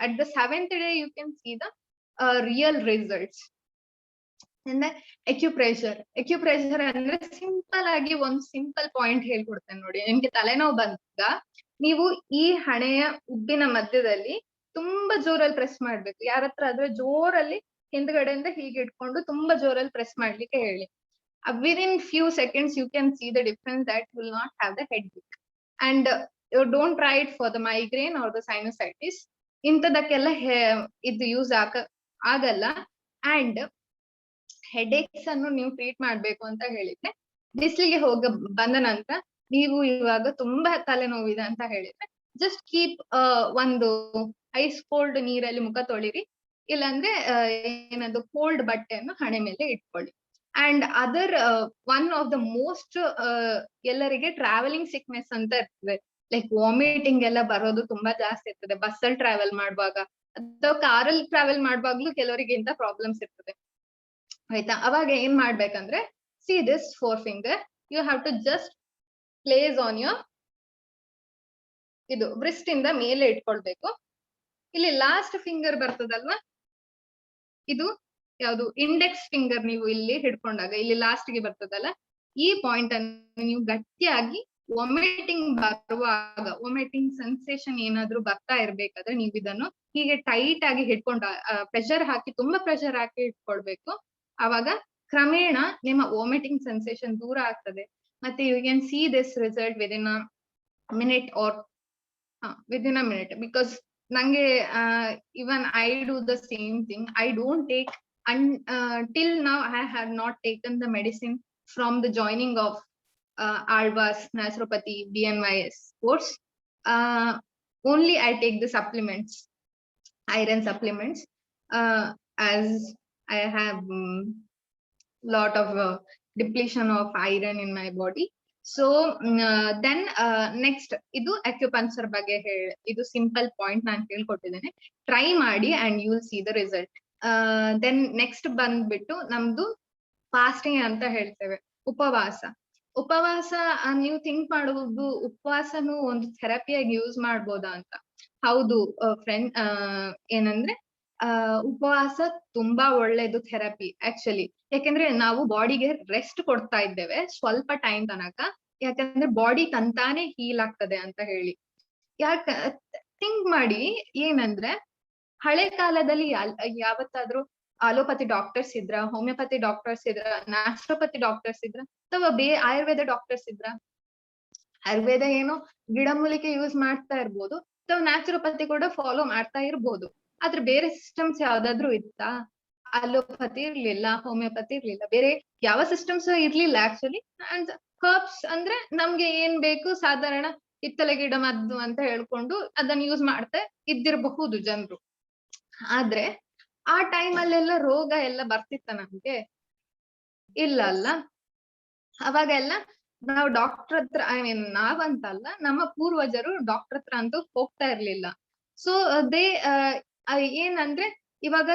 at the 7th day you can see the real results. ಅಂದ್ರೆ acupressure ಅಂದ್ರೆ simple ಆಗಿ ಒಂದು simple point ಹೇಳ್ಕೊಡ್ತೇನೆ ನೋಡಿ. ನಿಮ್ಗೆ ತಲೆನೋವು ಬಂದಾಗ ನೀವು ಈ ಹಣೆಯ ಉಬ್ಬಿನ ಮಧ್ಯದಲ್ಲಿ ತುಂಬಾ ಜೋರಲ್ಲಿ ಪ್ರೆಸ್ ಮಾಡ್ಬೇಕು. ಯಾರ ಹತ್ರ ಆದ್ರೆ ಜೋರಲ್ಲಿ ಹಿಂದ್ಗಡೆಯಿಂದ ಹೀಗೆ ಇಟ್ಕೊಂಡು ತುಂಬಾ ಜೋರಲ್ಲಿ ಪ್ರೆಸ್ ಮಾಡ್ಲಿಕ್ಕೆ ಹೇಳಿ. within few seconds you can see the difference, that will not have the headache. And you don't try it for the migraine or the sinusitis. ಇಂಥದಕ್ಕೆಲ್ಲ ಇದು ಯೂಸ್ ಆಗಲ್ಲ. ಅಂಡ್ ಹೆಡೇಕ್ಸ್ ಅನ್ನು ನೀವು ಟ್ರೀಟ್ ಮಾಡ್ಬೇಕು ಅಂತ ಹೇಳಿದ್ರೆ, ಬಿಸಿಲಿಗೆ ಬಂದ ನಂತರ ನೀವು ಇವಾಗ ತುಂಬಾ ತಲೆನೋವಿದೆ ಅಂತ ಹೇಳಿದ್ರೆ ಜಸ್ಟ್ ಕೀಪ್ ಒಂದು ಐಸ್ ಕೋಲ್ಡ್ ನೀರಲ್ಲಿ ಮುಖ ತೊಳಿರಿ, ಇಲ್ಲಾಂದ್ರೆ ಏನದು ಕೋಲ್ಡ್ ಬಟ್ಟೆಯನ್ನು ಹಣೆ ಮೇಲೆ ಇಟ್ಕೊಳ್ಳಿ. And other one of the most ಎಲ್ಲರಿಗೆ ಟ್ರಾವೆಲಿಂಗ್ ಸಿಕ್ನೆಸ್ ಅಂತ ಇರ್ತದೆ. ಲೈಕ್ ವಾಮಿಟಿಂಗ್ ಎಲ್ಲ ಬರೋದು ತುಂಬಾ ಜಾಸ್ತಿ ಇರ್ತದೆ ಬಸ್ಸಲ್ಲಿ ಟ್ರಾವೆಲ್ ಮಾಡುವಾಗ, ಅಥವಾ ಕಾರಲ್ಲಿ ಟ್ರಾವೆಲ್ ಮಾಡುವಾಗ್ಲೂ ಕೆಲವರಿಗೆ ಇಂತ ಪ್ರಾಬ್ಲಮ್ಸ್ ಇರ್ತದೆ ಆಯ್ತಾ. ಅವಾಗ ಏನ್ ಮಾಡ್ಬೇಕಂದ್ರೆ see this 4 finger you have to just place on your ಇದು ಬ್ರಿಸ್ಟ್ ಇಂದ ಮೇಲೆ ಇಟ್ಕೊಳ್ಬೇಕು. ಇಲ್ಲಿ ಲಾಸ್ಟ್ ಫಿಂಗರ್ ಬರ್ತದಲ್ವಾ, ಇದು ಯಾವುದು ಇಂಡೆಕ್ಸ್ ಫಿಂಗರ್ ನೀವು ಇಲ್ಲಿ ಹಿಡ್ಕೊಂಡಾಗ ಇಲ್ಲಿ ಲಾಸ್ಟ್ ಗೆ ಬರ್ತದಲ್ಲ, ಈ ಪಾಯಿಂಟ್ ಅನ್ನು ನೀವು ಗಟ್ಟಿಯಾಗಿ ವಾಮಿಟಿಂಗ್ ಬರುವಾಗ, ವಾಮಿಟಿಂಗ್ ಸೆನ್ಸೇಷನ್ ಏನಾದ್ರೂ ಬರ್ತಾ ಇರ್ಬೇಕಾದ್ರೆ ನೀವು ಇದನ್ನು ಹೀಗೆ ಟೈಟ್ ಆಗಿ ಹಿಡ್ಕೊಂಡ ಪ್ರೆಷರ್ ಹಾಕಿ, ತುಂಬಾ ಪ್ರೆಷರ್ ಹಾಕಿ ಇಟ್ಕೊಳ್ಬೇಕು. ಅವಾಗ ಕ್ರಮೇಣ ನಿಮ್ಮ ವಾಮಿಟಿಂಗ್ ಸೆನ್ಸೇಷನ್ ದೂರ ಆಗ್ತದೆ. ಮತ್ತೆ you can see this result within a minute or within a minute, because nange even I do the same thing. I don't take till now I have not taken the medicine from the joining of Alva's naturopathy BNYS course. Only I take the supplements, iron supplements, as I have lot of depletion of iron in my body. So then next ಇದು acupuncture ಬಗ್ಗೆ ಇದು simple point ನಾನು ಹೇಳ್ಕೊಟ್ಟಿದ್ದೇನೆ, try ಮಾಡಿ and you will see the result. Then next ಬಂದ್ಬಿಟ್ಟು ನಮ್ದು fasting ಅಂತ ಹೇಳ್ತೇವೆ, ಉಪವಾಸ. ಉಪವಾಸ ನೀವು ಥಿಂಕ್ ಮಾಡಬಹುದು, ಉಪವಾಸನು ಒಂದು ಥೆರಪಿಯಾಗಿ ಯೂಸ್ ಮಾಡ್ಬೋದಾ ಅಂತ. ಹೌದು ಫ್ರೆಂಡ್, ಏನಂದ್ರೆ ಉಪವಾಸ ತುಂಬಾ ಒಳ್ಳೇದು ಥೆರಪಿ ಆಕ್ಚುಲಿ. ಯಾಕಂದ್ರೆ ನಾವು ಬಾಡಿಗೆ ರೆಸ್ಟ್ ಕೊಡ್ತಾ ಇದ್ದೇವೆ ಸ್ವಲ್ಪ ಟೈಮ್ ತನಕ, ಯಾಕಂದ್ರೆ ಬಾಡಿ ತಂತಾನೆ ಹೀಲ್ ಆಗ್ತದೆ ಅಂತ ಹೇಳಿ. ಥಿಂಕ್ ಮಾಡಿ, ಏನಂದ್ರೆ ಹಳೆ ಕಾಲದಲ್ಲಿ ಯಾವತ್ತಾದ್ರೂ ಅಲೋಪತಿ ಡಾಕ್ಟರ್ಸ್ ಇದ್ರ, ಹೋಮಿಯೋಪತಿ ಡಾಕ್ಟರ್ಸ್ ಇದ್ರ, ನ್ಯಾಚುರೋಪತಿ ಡಾಕ್ಟರ್ಸ್ ಇದ್ರ, ಅಥವಾ ಆಯುರ್ವೇದ ಡಾಕ್ಟರ್ಸ್ ಇದ್ರ? ಆಯುರ್ವೇದ ಏನೋ ಗಿಡಮೂಲಿಕೆ ಯೂಸ್ ಮಾಡ್ತಾ ಇರ್ಬೋದು, ಅಥವಾ ನ್ಯಾಚುರೋಪತಿ ಕೂಡ ಫಾಲೋ ಮಾಡ್ತಾ ಇರ್ಬೋದು. ಆದ್ರೆ ಬೇರೆ ಸಿಸ್ಟಮ್ಸ್ ಯಾವ್ದಾದ್ರು ಇತ್ತಾ? ಅಲೋಪತಿ ಇರ್ಲಿಲ್ಲ, ಹೋಮಿಯೋಪತಿ ಇರ್ಲಿಲ್ಲ, ಬೇರೆ ಯಾವ ಸಿಸ್ಟಮ್ಸ್ ಇರ್ಲಿಲ್ಲ ಆಕ್ಚುಲಿ. ಅಂಡ್ ಹರ್ಬ್ಸ್ ಅಂದ್ರೆ ನಮ್ಗೆ ಏನ್ ಬೇಕು, ಸಾಧಾರಣ ಹಿತ್ತಲೆ ಗಿಡ ಮದ್ದು ಅಂತ ಹೇಳ್ಕೊಂಡು ಅದನ್ನ ಯೂಸ್ ಮಾಡ್ತಾ ಇದ್ದಿರಬಹುದು ಜನರು. ಆದ್ರೆ ಆ ಟೈಮ್ ಅಲ್ಲೆಲ್ಲ ರೋಗ ಎಲ್ಲ ಬರ್ತಿತ್ತ ನಮ್ಗೆ? ಇಲ್ಲ ಅಲ್ಲ. ಅವಾಗೆಲ್ಲ ನಾವು ಡಾಕ್ಟರ್ ಹತ್ರ, ಐ ಮೀನ್ ನಾವಂತಲ್ಲ, ನಮ್ಮ ಪೂರ್ವಜರು ಡಾಕ್ಟರ್ ಹತ್ರ ಅಂತೂ ಹೋಗ್ತಾ ಇರ್ಲಿಲ್ಲ. ಸೊ ದೇ ಏನಂದ್ರೆ ಇವಾಗ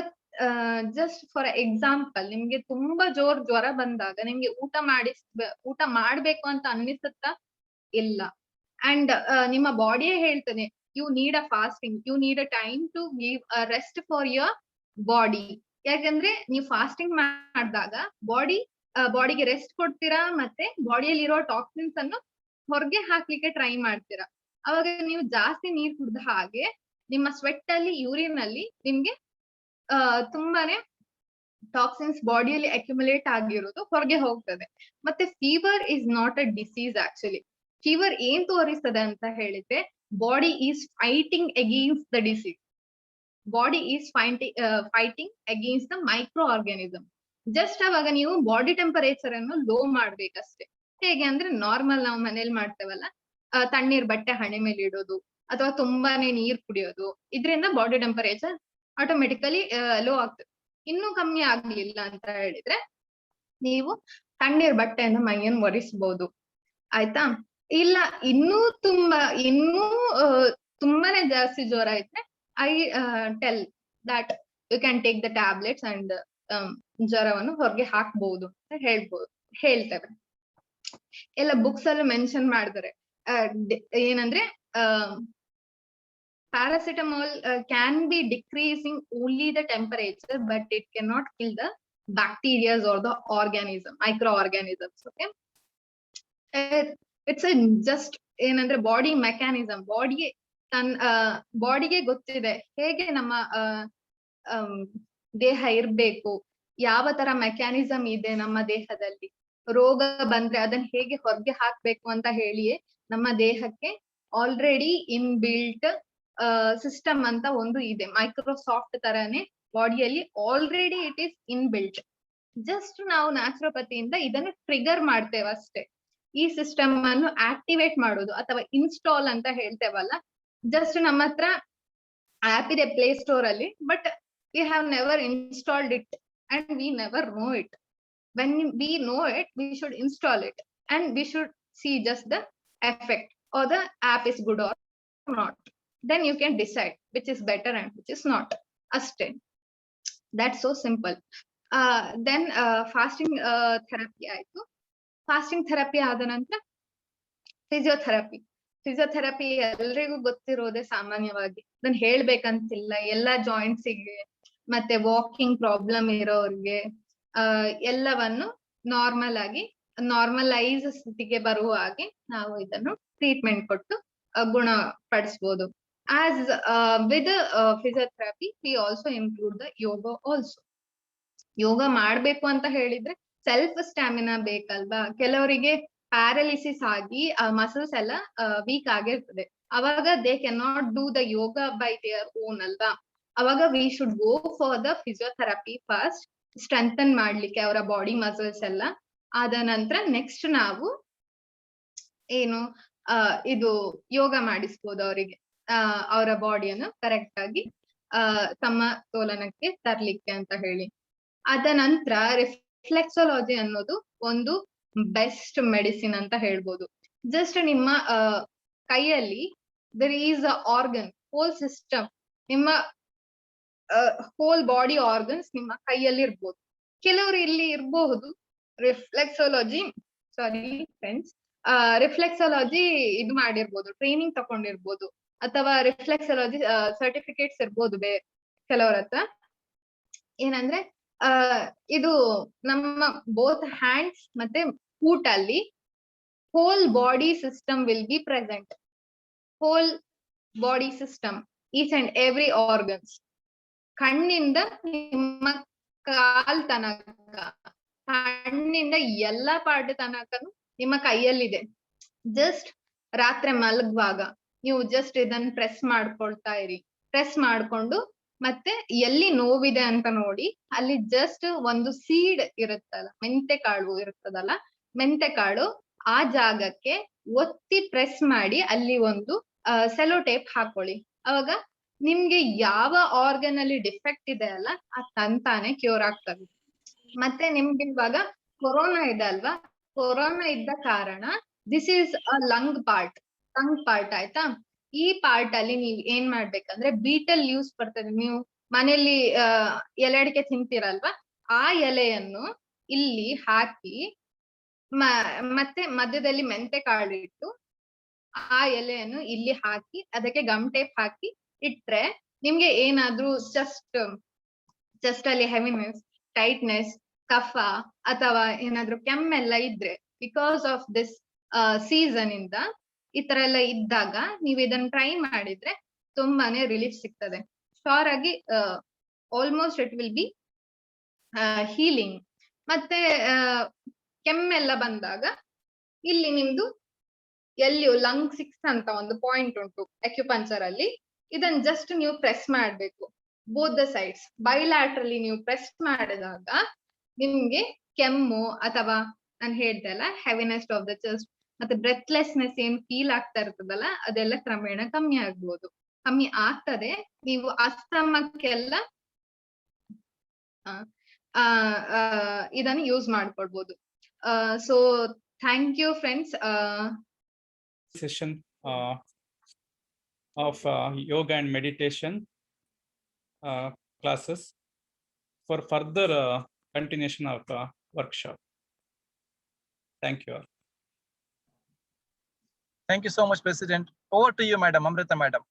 ಜಸ್ಟ್ ಫಾರ್ ಎಕ್ಸಾಂಪಲ್, ನಿಮ್ಗೆ ತುಂಬಾ ಜ್ವರ ಬಂದಾಗ ನಿಮ್ಗೆ ಊಟ ಮಾಡ್ಬೇಕು ಅಂತ ಅನ್ನಿಸುತ್ತಾ? ಇಲ್ಲ. ಅಂಡ್ ನಿಮ್ಮ ಬಾಡಿಯೇ ಹೇಳ್ತದೆ, you need a fasting, you need a time to give a rest for your body. ಯಾಕಂದ್ರೆ ನೀವು ಫಾಸ್ಟಿಂಗ್ ಮಾಡಿದಾಗ ಬಾಡಿಗೆ ರೆಸ್ಟ್ ಕೊಡ್ತೀರಾ, ಮತ್ತೆ ಬಾಡಿಯಲ್ಲಿರೋ ಟಾಕ್ಸಿನ್ಸ್ ಅನ್ನು ಹೊರಗೆ ಹಾಕ್ಲಿಕ್ಕೆ ಟ್ರೈ ಮಾಡ್ತೀರಾ. ಅವಾಗ ನೀವು ಜಾಸ್ತಿ ನೀರ್ ಕುಡ್ದ ಹಾಗೆ ನಿಮ್ಮ ಸ್ವೆಟ್ ಅಲ್ಲಿ, ಯೂರಿನ್ ಅಲ್ಲಿ ನಿಮ್ಗೆ ತುಂಬಾನೇ ಟಾಕ್ಸಿನ್ಸ್ ಬಾಡಿಯಲ್ಲಿ ಅಕ್ಯುಮುಲೇಟ್ ಆಗಿರೋದು ಹೊರಗೆ ಹೋಗ್ತದೆ. ಮತ್ತೆ fever is not a disease actually. Fever ಏನ್ ತೋರಿಸ್ತದೆ ಅಂತ ಹೇಳಿದ್ರೆ, body is fighting against the disease. Body is fighting against the micro organism. Just ಅವಾಗ ನೀವು ಬಾಡಿ ಟೆಂಪರೇಚರ್ ಅನ್ನು ಲೋ ಮಾಡ್ಬೇಕಷ್ಟೇ. ಹೇಗೆ ಅಂದ್ರೆ ನಾರ್ಮಲ್ ನಾವು ಮನೇಲಿ ಮಾಡ್ತೇವಲ್ಲ, ತಣ್ಣೀರ್ ಬಟ್ಟೆ ಹಣೆ ಮೇಲೆ ಇಡೋದು ಅಥವಾ ತುಂಬಾನೇ ನೀರ್ ಕುಡಿಯೋದು, ಇದರಿಂದ ಬಾಡಿ ಟೆಂಪರೇಚರ್ ಆಟೋಮೆಟಿಕಲಿ ಲೋ ಆಗ್ತದೆ. ಇನ್ನೂ ಕಮ್ಮಿ ಆಗ್ಲಿಲ್ಲ ಅಂತ ಹೇಳಿದ್ರೆ ನೀವು ತಣ್ಣೀರ್ ಬಟ್ಟೆಯಿಂದ ಮೈಯನ್ನು ಒರೆಸ್ಬಹುದು, ಆಯ್ತಾ? ಇಲ್ಲ ಇನ್ನೂ ತುಂಬಾನೇ ಜಾಸ್ತಿ ಜ್ವರ ಇದ್ರೆ I tell that you can take the tablets and ಜ್ವರವನ್ನು ಹೊರಗೆ ಹಾಕ್ಬಹುದು ಅಂತ ಹೇಳ್ತೇವೆ. ಎಲ್ಲ ಬುಕ್ಸ್ ಅಲ್ಲೂ ಮೆನ್ಷನ್ ಮಾಡಿದರೆ ಏನಂದ್ರೆ paracetamol can be decreasing only the temperature, but it cannot kill the bacteria or the microorganisms. Okay, it's a just ಏನಂದ್ರೆ ಬಾಡಿ ಮೆಕ್ಯಾನಿಸಮ್. ಬಾಡಿಗೆ ಗೊತ್ತಿದೆ ಹೇಗೆ ನಮ್ಮ ದೇಹ ಇರ್ಬೇಕು, ಯಾವ ತರ ಮೆಕ್ಯಾನಿಸಮ್ ಇದೆ ನಮ್ಮ ದೇಹದಲ್ಲಿ. ರೋಗ ಬಂದ್ರೆ ಅದನ್ನ ಹೇಗೆ ಹೊರಗೆ ಹಾಕ್ಬೇಕು ಅಂತ ಹೇಳಿಯೇ ನಮ್ಮ ದೇಹಕ್ಕೆ ಆಲ್ರೆಡಿ ಇನ್ ಬಿಲ್ಟ್ ಸಿಸ್ಟಮ್ ಅಂತ ಒಂದು ಇದೆ. ಮೈಕ್ರೋಸಾಫ್ಟ್ ತರಾನೇ ಬಾಡಿಯಲ್ಲಿ already it is in built. Just ನಾವು ನ್ಯಾಚುರೋಪತಿಯಿಂದ ಇದನ್ನು ಟ್ರಿಗರ್ ಮಾಡ್ತೇವೆ ಅಷ್ಟೇ. ಈ ಸಿಸ್ಟಮ್ ಅನ್ನು ಆಕ್ಟಿವೇಟ್ ಮಾಡೋದು ಅಥವಾ ಇನ್ಸ್ಟಾಲ್ ಅಂತ ಹೇಳ್ತೇವಲ್ಲ, ಜಸ್ಟ್ ನಮ್ಮ ಹತ್ರ ಆಪ್ ಇದೆ ಪ್ಲೇ ಸ್ಟೋರ್ ಅಲ್ಲಿ, but we have never installed it and we never know it. When we know it, we should install it and we should see just the effect, or the app is good or not. then you can decide which is better and which is not. Aste. That's so simple. Then fasting therapy ಆಯ್ತು. Fasting therapy ಆದ ನಂತರ physiotherapy ಎಲ್ರಿಗೂ ಗೊತ್ತಿರೋದೇ ಸಾಮಾನ್ಯವಾಗಿ, ಅದನ್ನ ಹೇಳ್ಬೇಕಂತಿಲ್ಲ. ಎಲ್ಲಾ ಜಾಯಿಂಟ್ಸಿಗೆ ಮತ್ತೆ walking problem ಇರೋರ್ಗೆ ಎಲ್ಲವನ್ನು ನಾರ್ಮಲೈಸ್ ಸ್ಥಿತಿಗೆ ಬರುವ ಹಾಗೆ ನಾವು ಇದನ್ನು ಟ್ರೀಟ್ಮೆಂಟ್ ಕೊಟ್ಟು ಗುಣಪಡಿಸಬಹುದು. As with physiotherapy we also include the yoga also. Yoga ಮಾಡ್ಬೇಕು ಅಂತ ಹೇಳಿದ್ರೆ ಸೆಲ್ಫ್ ಸ್ಟಾಮಿನಾ ಬೇಕಲ್ವಾ? ಕೆಲವರಿಗೆ ಪ್ಯಾರಲಿಸಿಸ್ ಆಗಿ ಮಸಲ್ಸ್ ಎಲ್ಲ ವೀಕ್ ಆಗಿರ್ತದೆ. ಅವಾಗ they can not do the yoga by their own ಅಲ್ವಾ? ಅವಾಗ we should go for the physiotherapy first, strengthen ಮಾಡ್ಲಿಕ್ಕೆ ಅವರ ಬಾಡಿ ಮಸಲ್ಸ್ ಎಲ್ಲ. ಆದ ನಂತರ ನೆಕ್ಸ್ಟ್ ನಾವು ಏನು ಇದು ಯೋಗ ಮಾಡಿಸ್ಬೋದು ಅವರಿಗೆ, ಅವರ ಬಾಡಿಯನ್ನು ಕರೆಕ್ಟ್ ಆಗಿ ಸಮತೋಲನಕ್ಕೆ ತರ್ಲಿಕ್ಕೆ ಅಂತ ಹೇಳಿ. ಅದ ನಂತರ ರಿಫ್ಲೆಕ್ಸಾಲಜಿ ಅನ್ನೋದು ಒಂದು ಬೆಸ್ಟ್ ಮೆಡಿಸಿನ್ ಅಂತ ಹೇಳ್ಬೋದು. ಜಸ್ಟ್ ನಿಮ್ಮ ಕೈಯಲ್ಲಿ there is a organ, whole system, ನಿಮ್ಮ ಹೋಲ್ ಬಾಡಿ ಆರ್ಗನ್ಸ್ ನಿಮ್ಮ ಕೈಯಲ್ಲಿ ಇರ್ಬೋದು. ಕೆಲವರು ಇಲ್ಲಿ ಇರಬಹುದು ರಿಫ್ಲೆಕ್ಸಾಲಜಿ ಇದು ಮಾಡಿರ್ಬೋದು, ಟ್ರೈನಿಂಗ್ ತಕೊಂಡಿರ್ಬೋದು, ಅಥವಾ ರಿಫ್ಲೆಕ್ಸಾಲಜಿ ಸರ್ಟಿಫಿಕೇಟ್ಸ್ ಇರ್ಬೋದು ಕೆಲವ್ರ ಹತ್ರ. ಏನಂದ್ರೆ ಇದು ನಮ್ಮ ಬೋತ್ ಹ್ಯಾಂಡ್ಸ್ ಮತ್ತೆ ಫೂಟ್ ಅಲ್ಲಿ whole body system will be present. Whole body system, each and every organs, ಕಣ್ಣಿಂದ ನಿಮ್ಮ ಕಾಲ್ ತನಕ, ಕಣ್ಣಿಂದ ಎಲ್ಲಾ ಪಾರ್ಟ್ ತನಕನು ನಿಮ್ಮ ಕೈಯಲ್ಲಿದೆ. ಜಸ್ಟ್ ರಾತ್ರಿ ಮಲಗುವಾಗ ನೀವು ಜಸ್ಟ್ ಇದನ್ನ ಪ್ರೆಸ್ ಮಾಡ್ಕೊಳ್ತಾ ಇರಿ. ಪ್ರೆಸ್ ಮಾಡ್ಕೊಂಡು ಮತ್ತೆ ಎಲ್ಲಿ ನೋವಿದೆ ಅಂತ ನೋಡಿ, ಅಲ್ಲಿ ಜಸ್ಟ್ ಒಂದು ಸೀಡ್ ಇರುತ್ತಲ್ಲ, ಮೆಂತೆಕಾಳು ಇರುತ್ತದಲ್ಲ, ಮೆಂತೆಕಾಳು ಆ ಜಾಗಕ್ಕೆ ಒತ್ತಿ ಪ್ರೆಸ್ ಮಾಡಿ ಅಲ್ಲಿ ಒಂದು ಸೆಲೋ ಟೇಪ್ ಹಾಕೊಳ್ಳಿ. ಅವಾಗ ನಿಮ್ಗೆ ಯಾವ ಆರ್ಗನ್ ಅಲ್ಲಿ ಡಿಫೆಕ್ಟ್ ಇದೆ ಅಲ್ಲ, ಆ ತಂತಾನೆ ಕ್ಯೂರ್ ಆಗ್ತದೆ. ಮತ್ತೆ ನಿಮ್ಗೆ ಇವಾಗ ಕೊರೋನಾ ಇದೆ ಅಲ್ವಾ, ಕೊರೋನಾ ಇದ್ದ ಕಾರಣ this is a lung part ಆಯ್ತಾ. ಈ ಪಾರ್ಟ್ ಅಲ್ಲಿ ನೀವ್ ಏನ್ ಮಾಡ್ಬೇಕಂದ್ರೆ ಬೀಟಲ್ ಯೂಸ್ ಬರ್ತದೆ. ನೀವು ಮನೆಯಲ್ಲಿ ಎಲೆ ಅಡಿಕೆ ತಿಂತೀರಲ್ವಾ, ಆ ಎಲೆಯನ್ನು ಇಲ್ಲಿ ಹಾಕಿ ಮತ್ತೆ ಮಧ್ಯದಲ್ಲಿ ಮೆಂತೆ ಕಾಳು ಇಟ್ಟು ಆ ಎಲೆಯನ್ನು ಇಲ್ಲಿ ಹಾಕಿ ಅದಕ್ಕೆ ಗಮ್ ಟೇಪ್ ಹಾಕಿ ಇಟ್ರೆ ನಿಮ್ಗೆ ಏನಾದ್ರೂ ಜಸ್ಟ್ ಅಲ್ಲಿ ಹೆವಿನೆಸ್, ಟೈಟ್ನೆಸ್, ಕಫ ಅಥವಾ ಏನಾದ್ರೂ ಕೆಮ್ಮೆಲ್ಲ ಇದ್ರೆ ಬಿಕಾಸ್ ಆಫ್ ದಿಸ್ ಸೀಸನ್ ಇಂದ ಈ ತರ ಎಲ್ಲ ಇದ್ದಾಗ ನೀವ್ ಇದನ್ನ ಟ್ರೈ ಮಾಡಿದ್ರೆ ತುಂಬಾನೇ ರಿಲೀಫ್ ಸಿಗ್ತದೆ. ಶೋರ್ ಆಗಿ almost it will B healing. ಮತ್ತೆ ಕೆಮ್ಮೆಲ್ಲ ಬಂದಾಗ ಇಲ್ಲಿ ನಿಮ್ದು ಎಲ್ಲಿಯೂ ಲಂಗ್ 6 ಅಂತ ಒಂದು ಪಾಯಿಂಟ್ ಉಂಟು ಅಕ್ಯುಪಂಚರ್ ಅಲ್ಲಿ. ಇದನ್ನ ಜಸ್ಟ್ ನೀವು ಪ್ರೆಸ್ ಮಾಡ್ಬೇಕು ಬೋತ್ ದ ಸೈಡ್ಸ್. ಬೈಲ್ಯಾಟ್ರಲಿ ನೀವು ಪ್ರೆಸ್ ಮಾಡಿದಾಗ ನಿಮ್ಗೆ ಕೆಮ್ಮು ಅಥವಾ ನಾನು ಹೇಳ್ದೆ ಅಲ್ಲ ಹೆವಿನೆಸ್ ಆಫ್ ದ ಚೆಸ್ಟ್ ಮತ್ತೆ ಬ್ರೆತ್ಲೆಸ್ನೆಸ್ ಏನ್ ಫೀಲ್ ಆಗ್ತಾ ಇರ್ತದಲ್ಲ, ಅದೆಲ್ಲ ಕ್ರಮೇಣ ಕಮ್ಮಿ ಆಗ್ತದೆ. ನೀವು ಅಸ್ತಮಕ್ಕೆಲ್ಲ ಇದನ್ನು ಯೂಸ್ ಮಾಡ್ಕೊಳ್ಬಹುದು. So thank you friends. Session of yoga and meditation classes for further continuation of workshop. Thank you all. Thank you so much, President. Over to you, Madam Amrita Madam.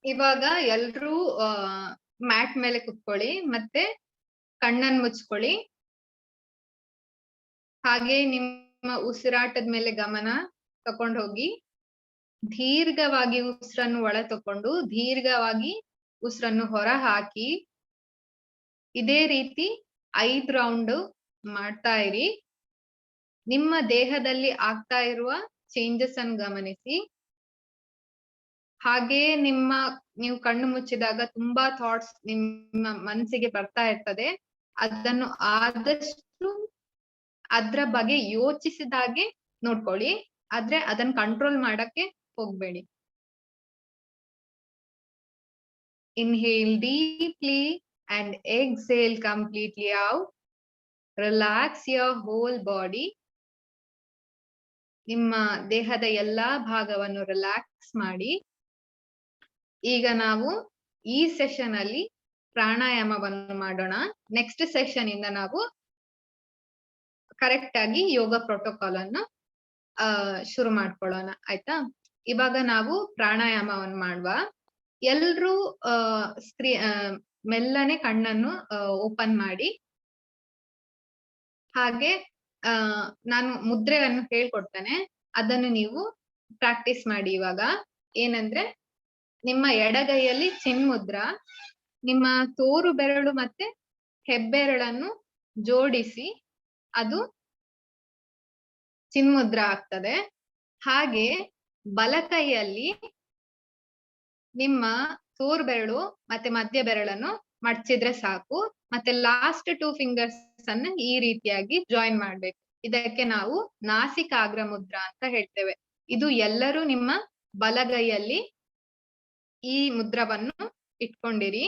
ಇವಾಗ ಎಲ್ರೂ ಮ್ಯಾಟ್ ಮೇಲೆ ಕುತ್ಕೊಳ್ಳಿ, ಮತ್ತೆ ಕಣ್ಣನ್ ಮುಚ್ಕೊಳ್ಳಿ. ಹಾಗೆ ನಿಮ್ಮ ಉಸಿರಾಟದ ಮೇಲೆ ಗಮನ ತಕೊಂಡ್ ಹೋಗಿ. ದೀರ್ಘವಾಗಿ ಉಸಿರನ್ನು ಒಳ ತಕೊಂಡು ದೀರ್ಘವಾಗಿ ಉಸಿರನ್ನು ಹೊರ ಹಾಕಿ. ಇದೇ ರೀತಿ 5 ರೌಂಡ್ ಮಾಡ್ತಾ ಇರಿ. ನಿಮ್ಮ ದೇಹದಲ್ಲಿ ಆಗ್ತಾ ಇರುವ ಚೇಂಜಸ್ ಅನ್ನು ಗಮನಿಸಿ. ಹಾಗೆ ನೀವು ಕಣ್ಣು ಮುಚ್ಚಿದಾಗ ತುಂಬಾ ಥಾಟ್ಸ್ ನಿಮ್ಮ ಮನಸ್ಸಿಗೆ ಬರ್ತಾ ಇರ್ತದೆ. ಅದನ್ನು ಆದಷ್ಟು ಅದ್ರ ಬಗ್ಗೆ ಯೋಚಿಸಿದಾಗೆ ನೋಡ್ಕೊಳ್ಳಿ, ಆದ್ರೆ ಅದನ್ನ ಕಂಟ್ರೋಲ್ ಮಾಡಕ್ಕೆ ಹೋಗ್ಬೇಡಿ. Inhale deeply and exhale completely out. Relax your whole body. ನಿಮ್ಮ ದೇಹದ ಎಲ್ಲಾ ಭಾಗವನ್ನು ರಿಲ್ಯಾಕ್ಸ್ ಮಾಡಿ. ಈಗ ನಾವು ಈ ಸೆಷನ್ ಅಲ್ಲಿ ಪ್ರಾಣಾಯಾಮವನ್ನು ಮಾಡೋಣ. ನೆಕ್ಸ್ಟ್ ಸೆಷನ್ ಇಂದ ನಾವು ಕರೆಕ್ಟ್ ಆಗಿ ಯೋಗ ಪ್ರೋಟೋಕಾಲ್ ಅನ್ನು ಶುರು ಮಾಡ್ಕೊಳ್ಳೋಣ, ಆಯ್ತಾ? ಇವಾಗ ನಾವು ಪ್ರಾಣಾಯಾಮವನ್ನು ಮಾಡುವ. ಎಲ್ರೂ ಮೆಲ್ಲನೆ ಕಣ್ಣನ್ನು ಓಪನ್ ಮಾಡಿ. ಹಾಗೆ ನಾನು ಮುದ್ರೆಯನ್ನು ಹೇಳ್ಕೊಡ್ತೇನೆ, ಅದನ್ನು ನೀವು ಪ್ರಾಕ್ಟೀಸ್ ಮಾಡಿ. ಇವಾಗ ಏನಂದ್ರೆ, ನಿಮ್ಮ ಎಡಗೈಯಲ್ಲಿ ಚಿನ್ಮುದ್ರ, ನಿಮ್ಮ ತೋರು ಬೆರಳು ಮತ್ತೆ ಹೆಬ್ಬೆರಳನ್ನು ಜೋಡಿಸಿ ಅದು ಚಿನ್ಮುದ್ರ ಆಗ್ತದೆ. ಹಾಗೆ ಬಲಕೈಯಲ್ಲಿ ನಿಮ್ಮ ತೋರು ಬೆರಳು ಮತ್ತೆ ಮಧ್ಯ ಬೆರಳನ್ನು ಮಡಚಿದ್ರೆ ಸಾಕು. ಮತ್ತೆ ಲಾಸ್ಟ್ 2 ಫಿಂಗರ್ಸ್ ಅನ್ನು ಈ ರೀತಿಯಾಗಿ ಜಾಯಿನ್ ಮಾಡ್ಬೇಕು. ಇದಕ್ಕೆ ನಾವು ನಾಸಿಕಾಗ್ರ ಮುದ್ರಾ ಅಂತ ಹೇಳ್ತೇವೆ. ಇದು ಎಲ್ಲರೂ ನಿಮ್ಮ ಬಲಗೈಯಲ್ಲಿ ಈ ಮುದ್ರವನ್ನು ಇಟ್ಕೊಂಡಿರಿ.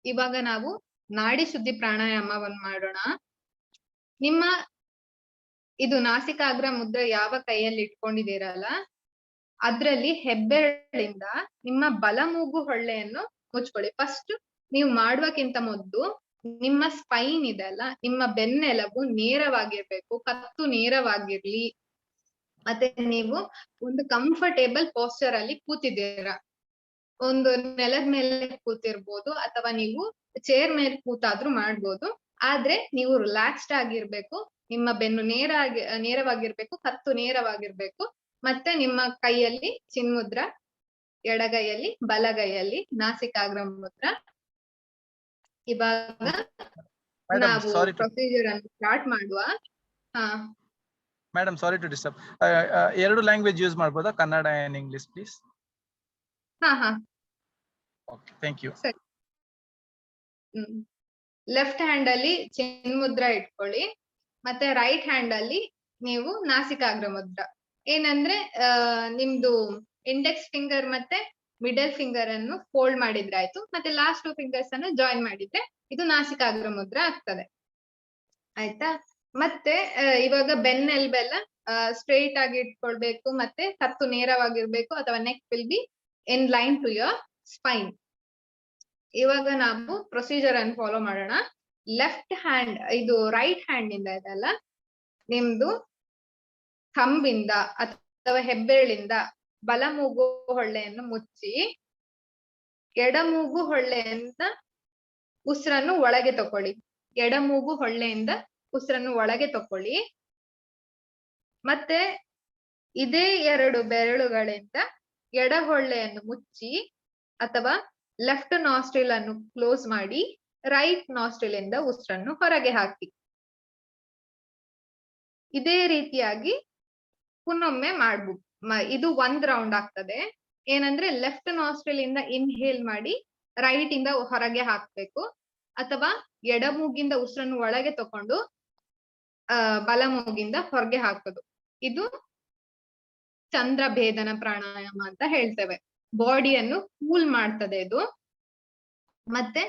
ಇವಾಗ ನಾವು ನಾಡಿ ಶುದ್ಧಿ ಪ್ರಾಣಾಯಾಮವನ್ನು ಮಾಡೋಣ. ನಿಮ್ಮ ಇದು ನಾಸಿಕಾಗ್ರ ಮುದ್ರೆ ಯಾವ ಕೈಯಲ್ಲಿ ಇಟ್ಕೊಂಡಿದ್ದೀರಲ್ಲ, ಅದ್ರಲ್ಲಿ ಹೆಬ್ಬೆರಳಿಂದ ನಿಮ್ಮ ಬಲ ಮೂಗು ಹೊಳ್ಳೆಯನ್ನು ಮುಚ್ಕೊಳ್ಳಿ. ಫಸ್ಟ್ ನೀವು ಮಾಡುವಕ್ಕಿಂತ ಮೊದಲು ನಿಮ್ಮ ಸ್ಪೈನ್ ಇದೆ ಅಲ್ಲ, ನಿಮ್ಮ ಬೆನ್ನೆಲುಬು ನೇರವಾಗಿರ್ಬೇಕು, ಕತ್ತು ನೇರವಾಗಿರ್ಲಿ. ಮತ್ತೆ ನೀವು ಒಂದು ಕಂಫರ್ಟೇಬಲ್ ಪೋಸ್ಚರ್ ಅಲ್ಲಿ ಕೂತಿದ್ದೀರಾ. ಒಂದು ನೆಲದ ಮೇಲೆ ಕೂತಿರ್ಬೋದು ಅಥವಾ ನೀವು ಚೇರ್ ಮೇಲೆ ಕೂತಾದ್ರೂ ಮಾಡ್ಬೋದು. ಆದ್ರೆ ನೀವು ರಿಲ್ಯಾಕ್ಸ್ಡ್ ಆಗಿರ್ಬೇಕು. ನಿಮ್ಮ ಬೆನ್ನು ನೇರವಾಗಿರ್ಬೇಕು, ಕತ್ತು ನೇರವಾಗಿರ್ಬೇಕು. ಮತ್ತೆ ನಿಮ್ಮ ಕೈಯಲ್ಲಿ ಚಿನ್ಮುದ್ರ, ಎಡಗೈಯಲ್ಲಿ ಬಲಗೈಯಲ್ಲಿ ನಾಸಿಕಾಗ್ರ ಮುದ್ರ. ಇವಾಗ ನಾವು ಪ್ರೊಸೀಜರ್ ಅನ್ನು ಸ್ಟಾರ್ಟ್ ಮಾಡುವ. Madam, sorry to disturb. 2 language use ಮಾಡ್ಬೋದಾ? Kannada and English please. ಹಾ. Okay, thank you. ಸರಿ. ಲೆಫ್ಟ್ ಹ್ಯಾಂಡ್ ಅಲ್ಲಿ ಚಿನ್ಮುದ್ರ ಇಟ್ಕೊಳ್ಳಿ. ಮತ್ತೆ ರೈಟ್ ಹ್ಯಾಂಡ್ ಅಲ್ಲಿ ನೀವು ನಾಸಿಕಾಗ್ರ ಮುದ್ರ. ಏನಂದ್ರೆ ನಿಮ್ದು ಇಂಡೆಕ್ಸ್ ಫಿಂಗರ್ ಮತ್ತೆ ಮಿಡಲ್ ಫಿಂಗರ್ ಅನ್ನು ಫೋಲ್ಡ್ ಮಾಡಿದ್ರೆ ಆಯ್ತು. ಮತ್ತೆ ಲಾಸ್ಟ್ 2 ಫಿಂಗರ್ಸ್ ಅನ್ನು ಜಾಯಿನ್ ಮಾಡಿದ್ರೆ ಇದು ನಾಸಿಕಾಗ್ರ ಮುದ್ರ ಆಗ್ತದೆ, ಆಯ್ತಾ? ಮತ್ತೆ ಇವಾಗ ಬೆನ್ನೆಲುಬೆಲ್ಲ ಸ್ಟ್ರೈಟ್ ಆಗಿ ಇಟ್ಕೊಳ್ಬೇಕು. ಮತ್ತೆ ಕತ್ತು ನೇರವಾಗಿರ್ಬೇಕು ಅಥವಾ neck will be in line to your spine. ಇವಾಗ ನಾವು ಪ್ರೊಸೀಜರ್ ಅನ್ನು ಫಾಲೋ ಮಾಡೋಣ. ಲೆಫ್ಟ್ ಹ್ಯಾಂಡ್, ಇದು ರೈಟ್ ಹ್ಯಾಂಡ್ ಇಂದ ಇದೆಲ್ಲ, ನಿಮ್ದು ಥಂಬಿಂದ ಅಥವಾ ಹೆಬ್ಬೆರಳಿಂದ ಬಲ ಮೂಗು ಹೊಳ್ಳೆಯನ್ನು ಮುಚ್ಚಿ ಎಡಮೂಗು ಹೊಳ್ಳೆಯಿಂದ ಉಸಿರನ್ನು ಒಳಗೆ ತಕೊಳ್ಳಿ. ಎಡಮೂಗು ಹೊಳ್ಳೆಯಿಂದ ಉಸಿರನ್ನು ಒಳಗೆ ತಕೊಳ್ಳಿ. ಮತ್ತೆ ಇದೇ 2 ಬೆರಳುಗಳಿಂದ ಎಡ ಹೊಳ್ಳೆಯನ್ನು ಮುಚ್ಚಿ ಅಥವಾ ಲೆಫ್ಟ್ ನಾಸ್ಟ್ರಿಲ್ ಅನ್ನು ಕ್ಲೋಸ್ ಮಾಡಿ ರೈಟ್ ನಾಸ್ಟ್ರಿಲ್ ಇಂದ ಉಸಿರನ್ನು ಹೊರಗೆ ಹಾಕಿ. ಇದೇ ರೀತಿಯಾಗಿ ಪುನೊಮ್ಮೆ ಮಾಡ್ಬೋದು. ಇದು 1 ರೌಂಡ್ ಆಗ್ತದೆ. ಏನಂದ್ರೆ ಲೆಫ್ಟ್ ನಾಸ್ಟ್ರಿಲ್ ಇಂದ ಇನ್ಹೇಲ್ ಮಾಡಿ ರೈಟ್ ಇಂದ ಹೊರಗೆ ಹಾಕ್ಬೇಕು, ಅಥವಾ ಎಡ ಮೂಗಿಂದ ಉಸಿರನ್ನು ಒಳಗೆ ತಕೊಂಡು ಬಲ ಮೂಗಿಂದ ಹೊರಗೆ ಹಾಕೋದು. ಇದು ಚಂದ್ರ ಭೇದನ ಪ್ರಾಣಾಯಾಮ ಅಂತ ಹೇಳ್ತೇವೆ. ಬಾಡಿಯನ್ನು ಕೂಲ್ ಮಾಡ್ತದೆ ಇದು. ಮತ್ತೆ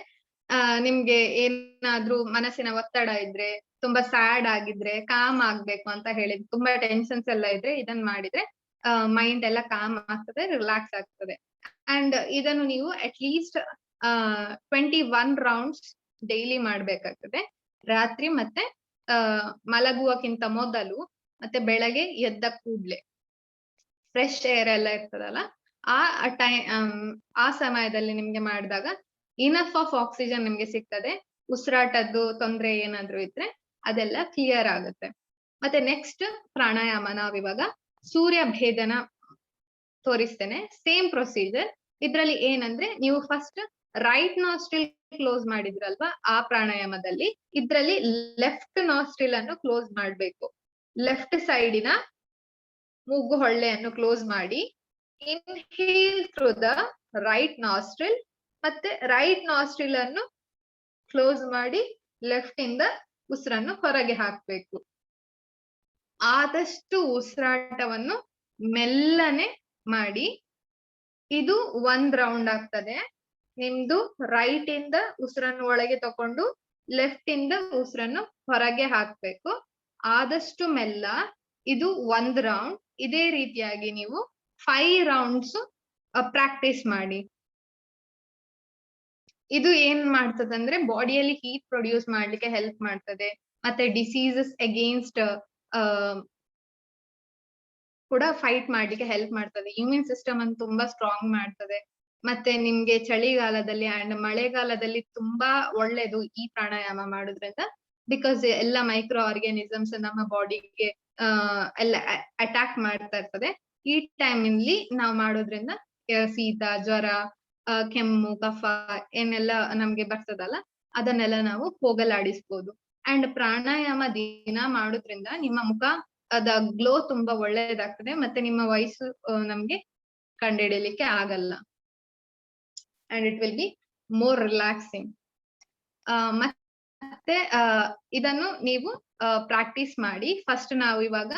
ನಿಮ್ಗೆ ಏನಾದ್ರೂ ಮನಸ್ಸಿನ ಒತ್ತಡ ಇದ್ರೆ, ತುಂಬಾ ಸ್ಯಾಡ್ ಆಗಿದ್ರೆ, ಕಾಮ್ ಆಗ್ಬೇಕು ಅಂತ ಹೇಳಿದ್ರೆ, ತುಂಬಾ ಟೆನ್ಷನ್ಸ್ ಎಲ್ಲ ಇದ್ರೆ ಇದನ್ನ ಮಾಡಿದ್ರೆ ಮೈಂಡ್ ಎಲ್ಲ ಕಾಮ್ ಆಗ್ತದೆ, ರಿಲ್ಯಾಕ್ಸ್ ಆಗ್ತದೆ. ಅಂಡ್ ಇದನ್ನು ನೀವು ಅಟ್ ಲೀಸ್ಟ್ 21 ರೌಂಡ್ಸ್ ಡೈಲಿ ಮಾಡ್ಬೇಕಾಗ್ತದೆ. ರಾತ್ರಿ ಮತ್ತೆ ಮಲಗುವಕ್ಕಿಂತ ಮೊದಲು ಮತ್ತೆ ಬೆಳಗ್ಗೆ ಎದ್ದ ಕೂಡ್ಲೆ ಫ್ರೆಶ್ ಏರ್ ಎಲ್ಲ ಇರ್ತದಲ್ಲ, ಆ ಸಮಯದಲ್ಲಿ ನಿಮ್ಗೆ ಮಾಡಿದಾಗ ಇನಫ್ ಆಫ್ ಆಕ್ಸಿಜನ್ ನಿಮ್ಗೆ ಸಿಗ್ತದೆ. ಉಸಿರಾಟದ್ದು ತೊಂದ್ರೆ ಏನಾದ್ರು ಇದ್ರೆ ಅದೆಲ್ಲ ಕ್ಲಿಯರ್ ಆಗುತ್ತೆ. ಮತ್ತೆ ನೆಕ್ಸ್ಟ್ ಪ್ರಾಣಾಯಾಮ ನಾವಿವಾಗ ಸೂರ್ಯ ಭೇದನ ತೋರಿಸ್ತೇನೆ. Same procedure. ಇದ್ರಲ್ಲಿ ಏನಂದ್ರೆ, ನೀವು ಫಸ್ಟ್ ರೈಟ್ ನಾಸ್ಟ್ರಿಲ್ ಕ್ಲೋಸ್ ಮಾಡಿದ್ರಲ್ವಾ, ಆ ಪ್ರಾಣಾಯಾಮದಲ್ಲಿ ಇದ್ರಲ್ಲಿ ಲೆಫ್ಟ್ ನಾಸ್ಟ್ರಿಲ್ ಅನ್ನು ಕ್ಲೋಸ್ ಮಾಡ್ಬೇಕು. ಲೆಫ್ಟ್ ಸೈಡಿನ ಮೂಗು ಹೊಳ್ಳೆಯನ್ನು ಕ್ಲೋಸ್ ಮಾಡಿ inhale through the right nostril, ಮತ್ತೆ ರೈಟ್ ನಾಸ್ಟ್ರಿಲ್ ಅನ್ನು ಕ್ಲೋಸ್ ಮಾಡಿ ಲೆಫ್ಟ್ ಇಂದ ಉಸಿರನ್ನು ಹೊರಗೆ ಹಾಕ್ಬೇಕು. ಆದಷ್ಟು ಉಸಿರಾಟವನ್ನು ಮೆಲ್ಲನೆ ಮಾಡಿ. ಇದು 1 ರೌಂಡ್ ಆಗ್ತದೆ. ನಿಮ್ದು ರೈಟ್ ಇಂದ ಉಸಿರನ್ನು ಒಳಗೆ ತಕೊಂಡು ಲೆಫ್ಟ್ ಇಂದ ಉಸಿರನ್ನು ಹೊರಗೆ ಹಾಕ್ಬೇಕು. ಆದಷ್ಟು ಮೆಲ್ಲ. ಇದು 1 ರೌಂಡ್. ಇದೇ ರೀತಿಯಾಗಿ ನೀವು 5 ರೌಂಡ್ಸ್ ಪ್ರಾಕ್ಟೀಸ್ ಮಾಡಿ. ಇದು ಏನ್ ಮಾಡ್ತದಂದ್ರೆ ಬಾಡಿಯಲ್ಲಿ ಹೀಟ್ ಪ್ರೊಡ್ಯೂಸ್ ಮಾಡ್ಲಿಕ್ಕೆ ಹೆಲ್ಪ್ ಮಾಡ್ತದೆ. ಮತ್ತೆ ಡಿಸೀಸಸ್ ಅಗೇನ್ಸ್ಟ್ ಕೂಡ ಫೈಟ್ ಮಾಡ್ಲಿಕ್ಕೆ ಹೆಲ್ಪ್ ಮಾಡ್ತದೆ. ಇಮ್ಯೂನ್ ಸಿಸ್ಟಮ್ ಅನ್ನು ತುಂಬಾ ಸ್ಟ್ರಾಂಗ್ ಮಾಡ್ತದೆ. ಮತ್ತೆ ನಿಮ್ಗೆ ಚಳಿಗಾಲದಲ್ಲಿ ಅಂಡ್ ಮಳೆಗಾಲದಲ್ಲಿ ತುಂಬಾ ಒಳ್ಳೇದು ಈ ಪ್ರಾಣಾಯಾಮ ಮಾಡೋದ್ರಿಂದ. ಬಿಕಾಸ್ ಎಲ್ಲ ಮೈಕ್ರೋ ಆರ್ಗ್ಯಾನಿಸಮ್ಸ್ ನಮ್ಮ ಬಾಡಿಗೆ ಎಲ್ಲ ಅಟ್ಯಾಕ್ ಮಾಡ್ತಾ ಇರ್ತದೆ. ಈ ಟೈಮ್ ಅಲ್ಲಿ ನಾವು ಮಾಡೋದ್ರಿಂದ ಶೀತ, ಜ್ವರ, ಕೆಮ್ಮು, ಕಫ ಏನೆಲ್ಲ ನಮ್ಗೆ ಬರ್ತದಲ್ಲ ಅದನ್ನೆಲ್ಲ ನಾವು ಹೋಗಲಾಡಿಸ್ಬೋದು. ಅಂಡ್ ಪ್ರಾಣಾಯಾಮ ದಿನ ಮಾಡೋದ್ರಿಂದ ನಿಮ್ಮ ಮುಖ ಅದ ಗ್ಲೋ ತುಂಬಾ ಒಳ್ಳೇದಾಗ್ತದೆ. ಮತ್ತೆ ನಿಮ್ಮ ವಯಸ್ಸು ನಮ್ಗೆ ಕಂಡುಹಿಡಿಯಲಿಕ್ಕೆ ಆಗಲ್ಲ. And it will be more relaxing. ಮತ್ತೆ ಇದನ್ನು ನೀವು ಪ್ರಾಕ್ಟೀಸ್ ಮಾಡಿ. ಫಸ್ಟ್ ನಾವು ಇವಾಗ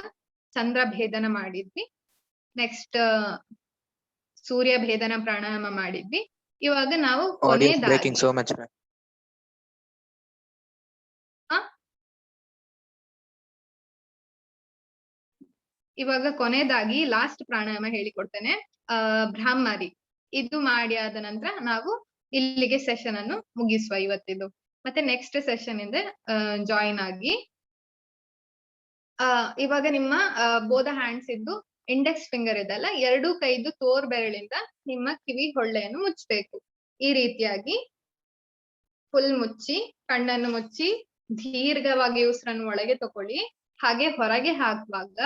ಚಂದ್ರ ಭೇದನ ಮಾಡಿದ್ವಿ. ನೆಕ್ಸ್ಟ್ ಸೂರ್ಯ ಭೇದನ ಪ್ರಾಣಾಯಾಮ ಮಾಡಿದ್ವಿ. ಇವಾಗ ನಾವು breaking so much, ma'am. ಇವಾಗ ಕೊನೆಯದಾಗಿ ಲಾಸ್ಟ್ ಪ್ರಾಣಾಯಾಮ ಹೇಳಿಕೊಡ್ತೇನೆ, ಬ್ರಹ್ಮರಿ. ಇದು ಮಾಡಿ ಆದ ನಂತರ ನಾವು ಇಲ್ಲಿಗೆ ಸೆಷನ್ ಅನ್ನು ಮುಗಿಸುವ ಇವತ್ತಿದು. ಮತ್ತೆ ನೆಕ್ಸ್ಟ್ ಸೆಷನ್ ಇಂದ ಜಾಯಿನ್ ಆಗಿ. ಇವಾಗ ನಿಮ್ಮ ಬೋಧ ಹ್ಯಾಂಡ್ಸ್ ಇದ್ದು ಇಂಡೆಕ್ಸ್ ಫಿಂಗರ್ ಇದೆಲ್ಲ 2 ಕೈದು ತೋರ್ ಬೆರಳಿಂದ ನಿಮ್ಮ ಕಿವಿ ಹೊಳ್ಳೆಯನ್ನು ಮುಚ್ಚಬೇಕು. ಈ ರೀತಿಯಾಗಿ ಫುಲ್ ಮುಚ್ಚಿ, ಕಣ್ಣನ್ನು ಮುಚ್ಚಿ ದೀರ್ಘವಾಗಿ ಉಸಿರನ್ನು ಒಳಗೆ ತಕೊಳ್ಳಿ. ಹಾಗೆ ಹೊರಗೆ ಹಾಕುವಾಗ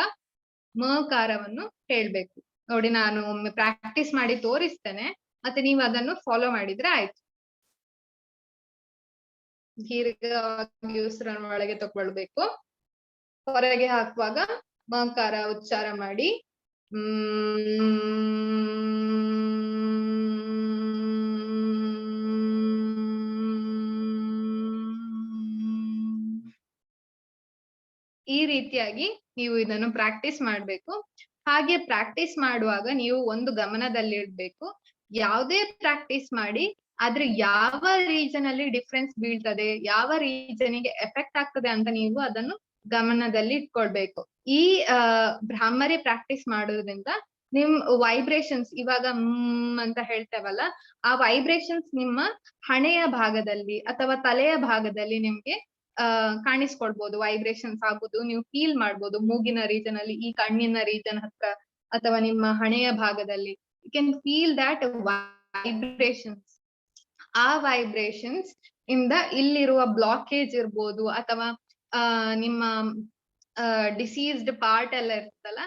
ಮಕಾರವನ್ನು ಹೇಳ್ಬೇಕು. ನೋಡಿ, ನಾನು ಒಮ್ಮೆ ಪ್ರಾಕ್ಟೀಸ್ ಮಾಡಿ ತೋರಿಸ್ತೇನೆ, ಮತ್ತೆ ನೀವು ಅದನ್ನು ಫಾಲೋ ಮಾಡಿದ್ರೆ ಆಯ್ತು. ದೀರ್ಘವಾಗಿ ಉಸಿರನ್ನು ಒಳಗೆ ತಕೊಳ್ಬೇಕು. ಹೊರಗೆ ಹಾಕುವಾಗ ಮಕಾರ ಉಚ್ಚಾರ ಮಾಡಿ. ಈ ರೀತಿಯಾಗಿ ನೀವು ಇದನ್ನು ಪ್ರಾಕ್ಟೀಸ್ ಮಾಡ್ಬೇಕು. ಹಾಗೆ ಪ್ರಾಕ್ಟೀಸ್ ಮಾಡುವಾಗ ನೀವು ಒಂದು ಗಮನದಲ್ಲಿಡ್ಬೇಕು, ಯಾವುದೇ ಪ್ರಾಕ್ಟೀಸ್ ಮಾಡಿ ಆದ್ರೆ ಯಾವ ರೀಜನ್ ಅಲ್ಲಿ ಡಿಫ್ರೆನ್ಸ್ ಬೀಳ್ತದೆ, ಯಾವ ರೀಜನಿಗೆ ಎಫೆಕ್ಟ್ ಆಗ್ತದೆ ಅಂತ ನೀವು ಅದನ್ನು ಗಮನದಲ್ಲಿ ಇಟ್ಕೊಳ್ಬೇಕು. ಈ ಭ್ರಾಮರಿ ಪ್ರಾಕ್ಟೀಸ್ ಮಾಡೋದ್ರಿಂದ ನಿಮ್ ವೈಬ್ರೇಷನ್ಸ್ ಇವಾಗ ಅಂತ ಹೇಳ್ತೇವಲ್ಲ, ಆ ವೈಬ್ರೇಷನ್ಸ್ ನಿಮ್ಮ ಹಣೆಯ ಭಾಗದಲ್ಲಿ ಅಥವಾ ತಲೆಯ ಭಾಗದಲ್ಲಿ ನಿಮ್ಗೆ ಕಾಣಿಸ್ಕೊಳ್ಬಹುದು. ವೈಬ್ರೇಷನ್ಸ್ ಆಗುದು ನೀವು ಫೀಲ್ ಮಾಡ್ಬೋದು. ಮೂಗಿನ ರೀಜನ್ ಅಲ್ಲಿ, ಈ ಕಣ್ಣಿನ ರೀಜನ್ ಹತ್ರ ಅಥವಾ ನಿಮ್ಮ ಹಣೆಯ ಭಾಗದಲ್ಲಿ you can feel that vibrations. ಆ ವೈಬ್ರೇಷನ್ಸ್ ಇಂದ ಇಲ್ಲಿರುವ ಬ್ಲಾಕೇಜ್ ಇರ್ಬೋದು ಅಥವಾ ನಿಮ್ಮ ಡಿಸೀಸ್ಡ್ ಪಾರ್ಟ್ ಎಲ್ಲ ಇರ್ತದಲ್ಲ,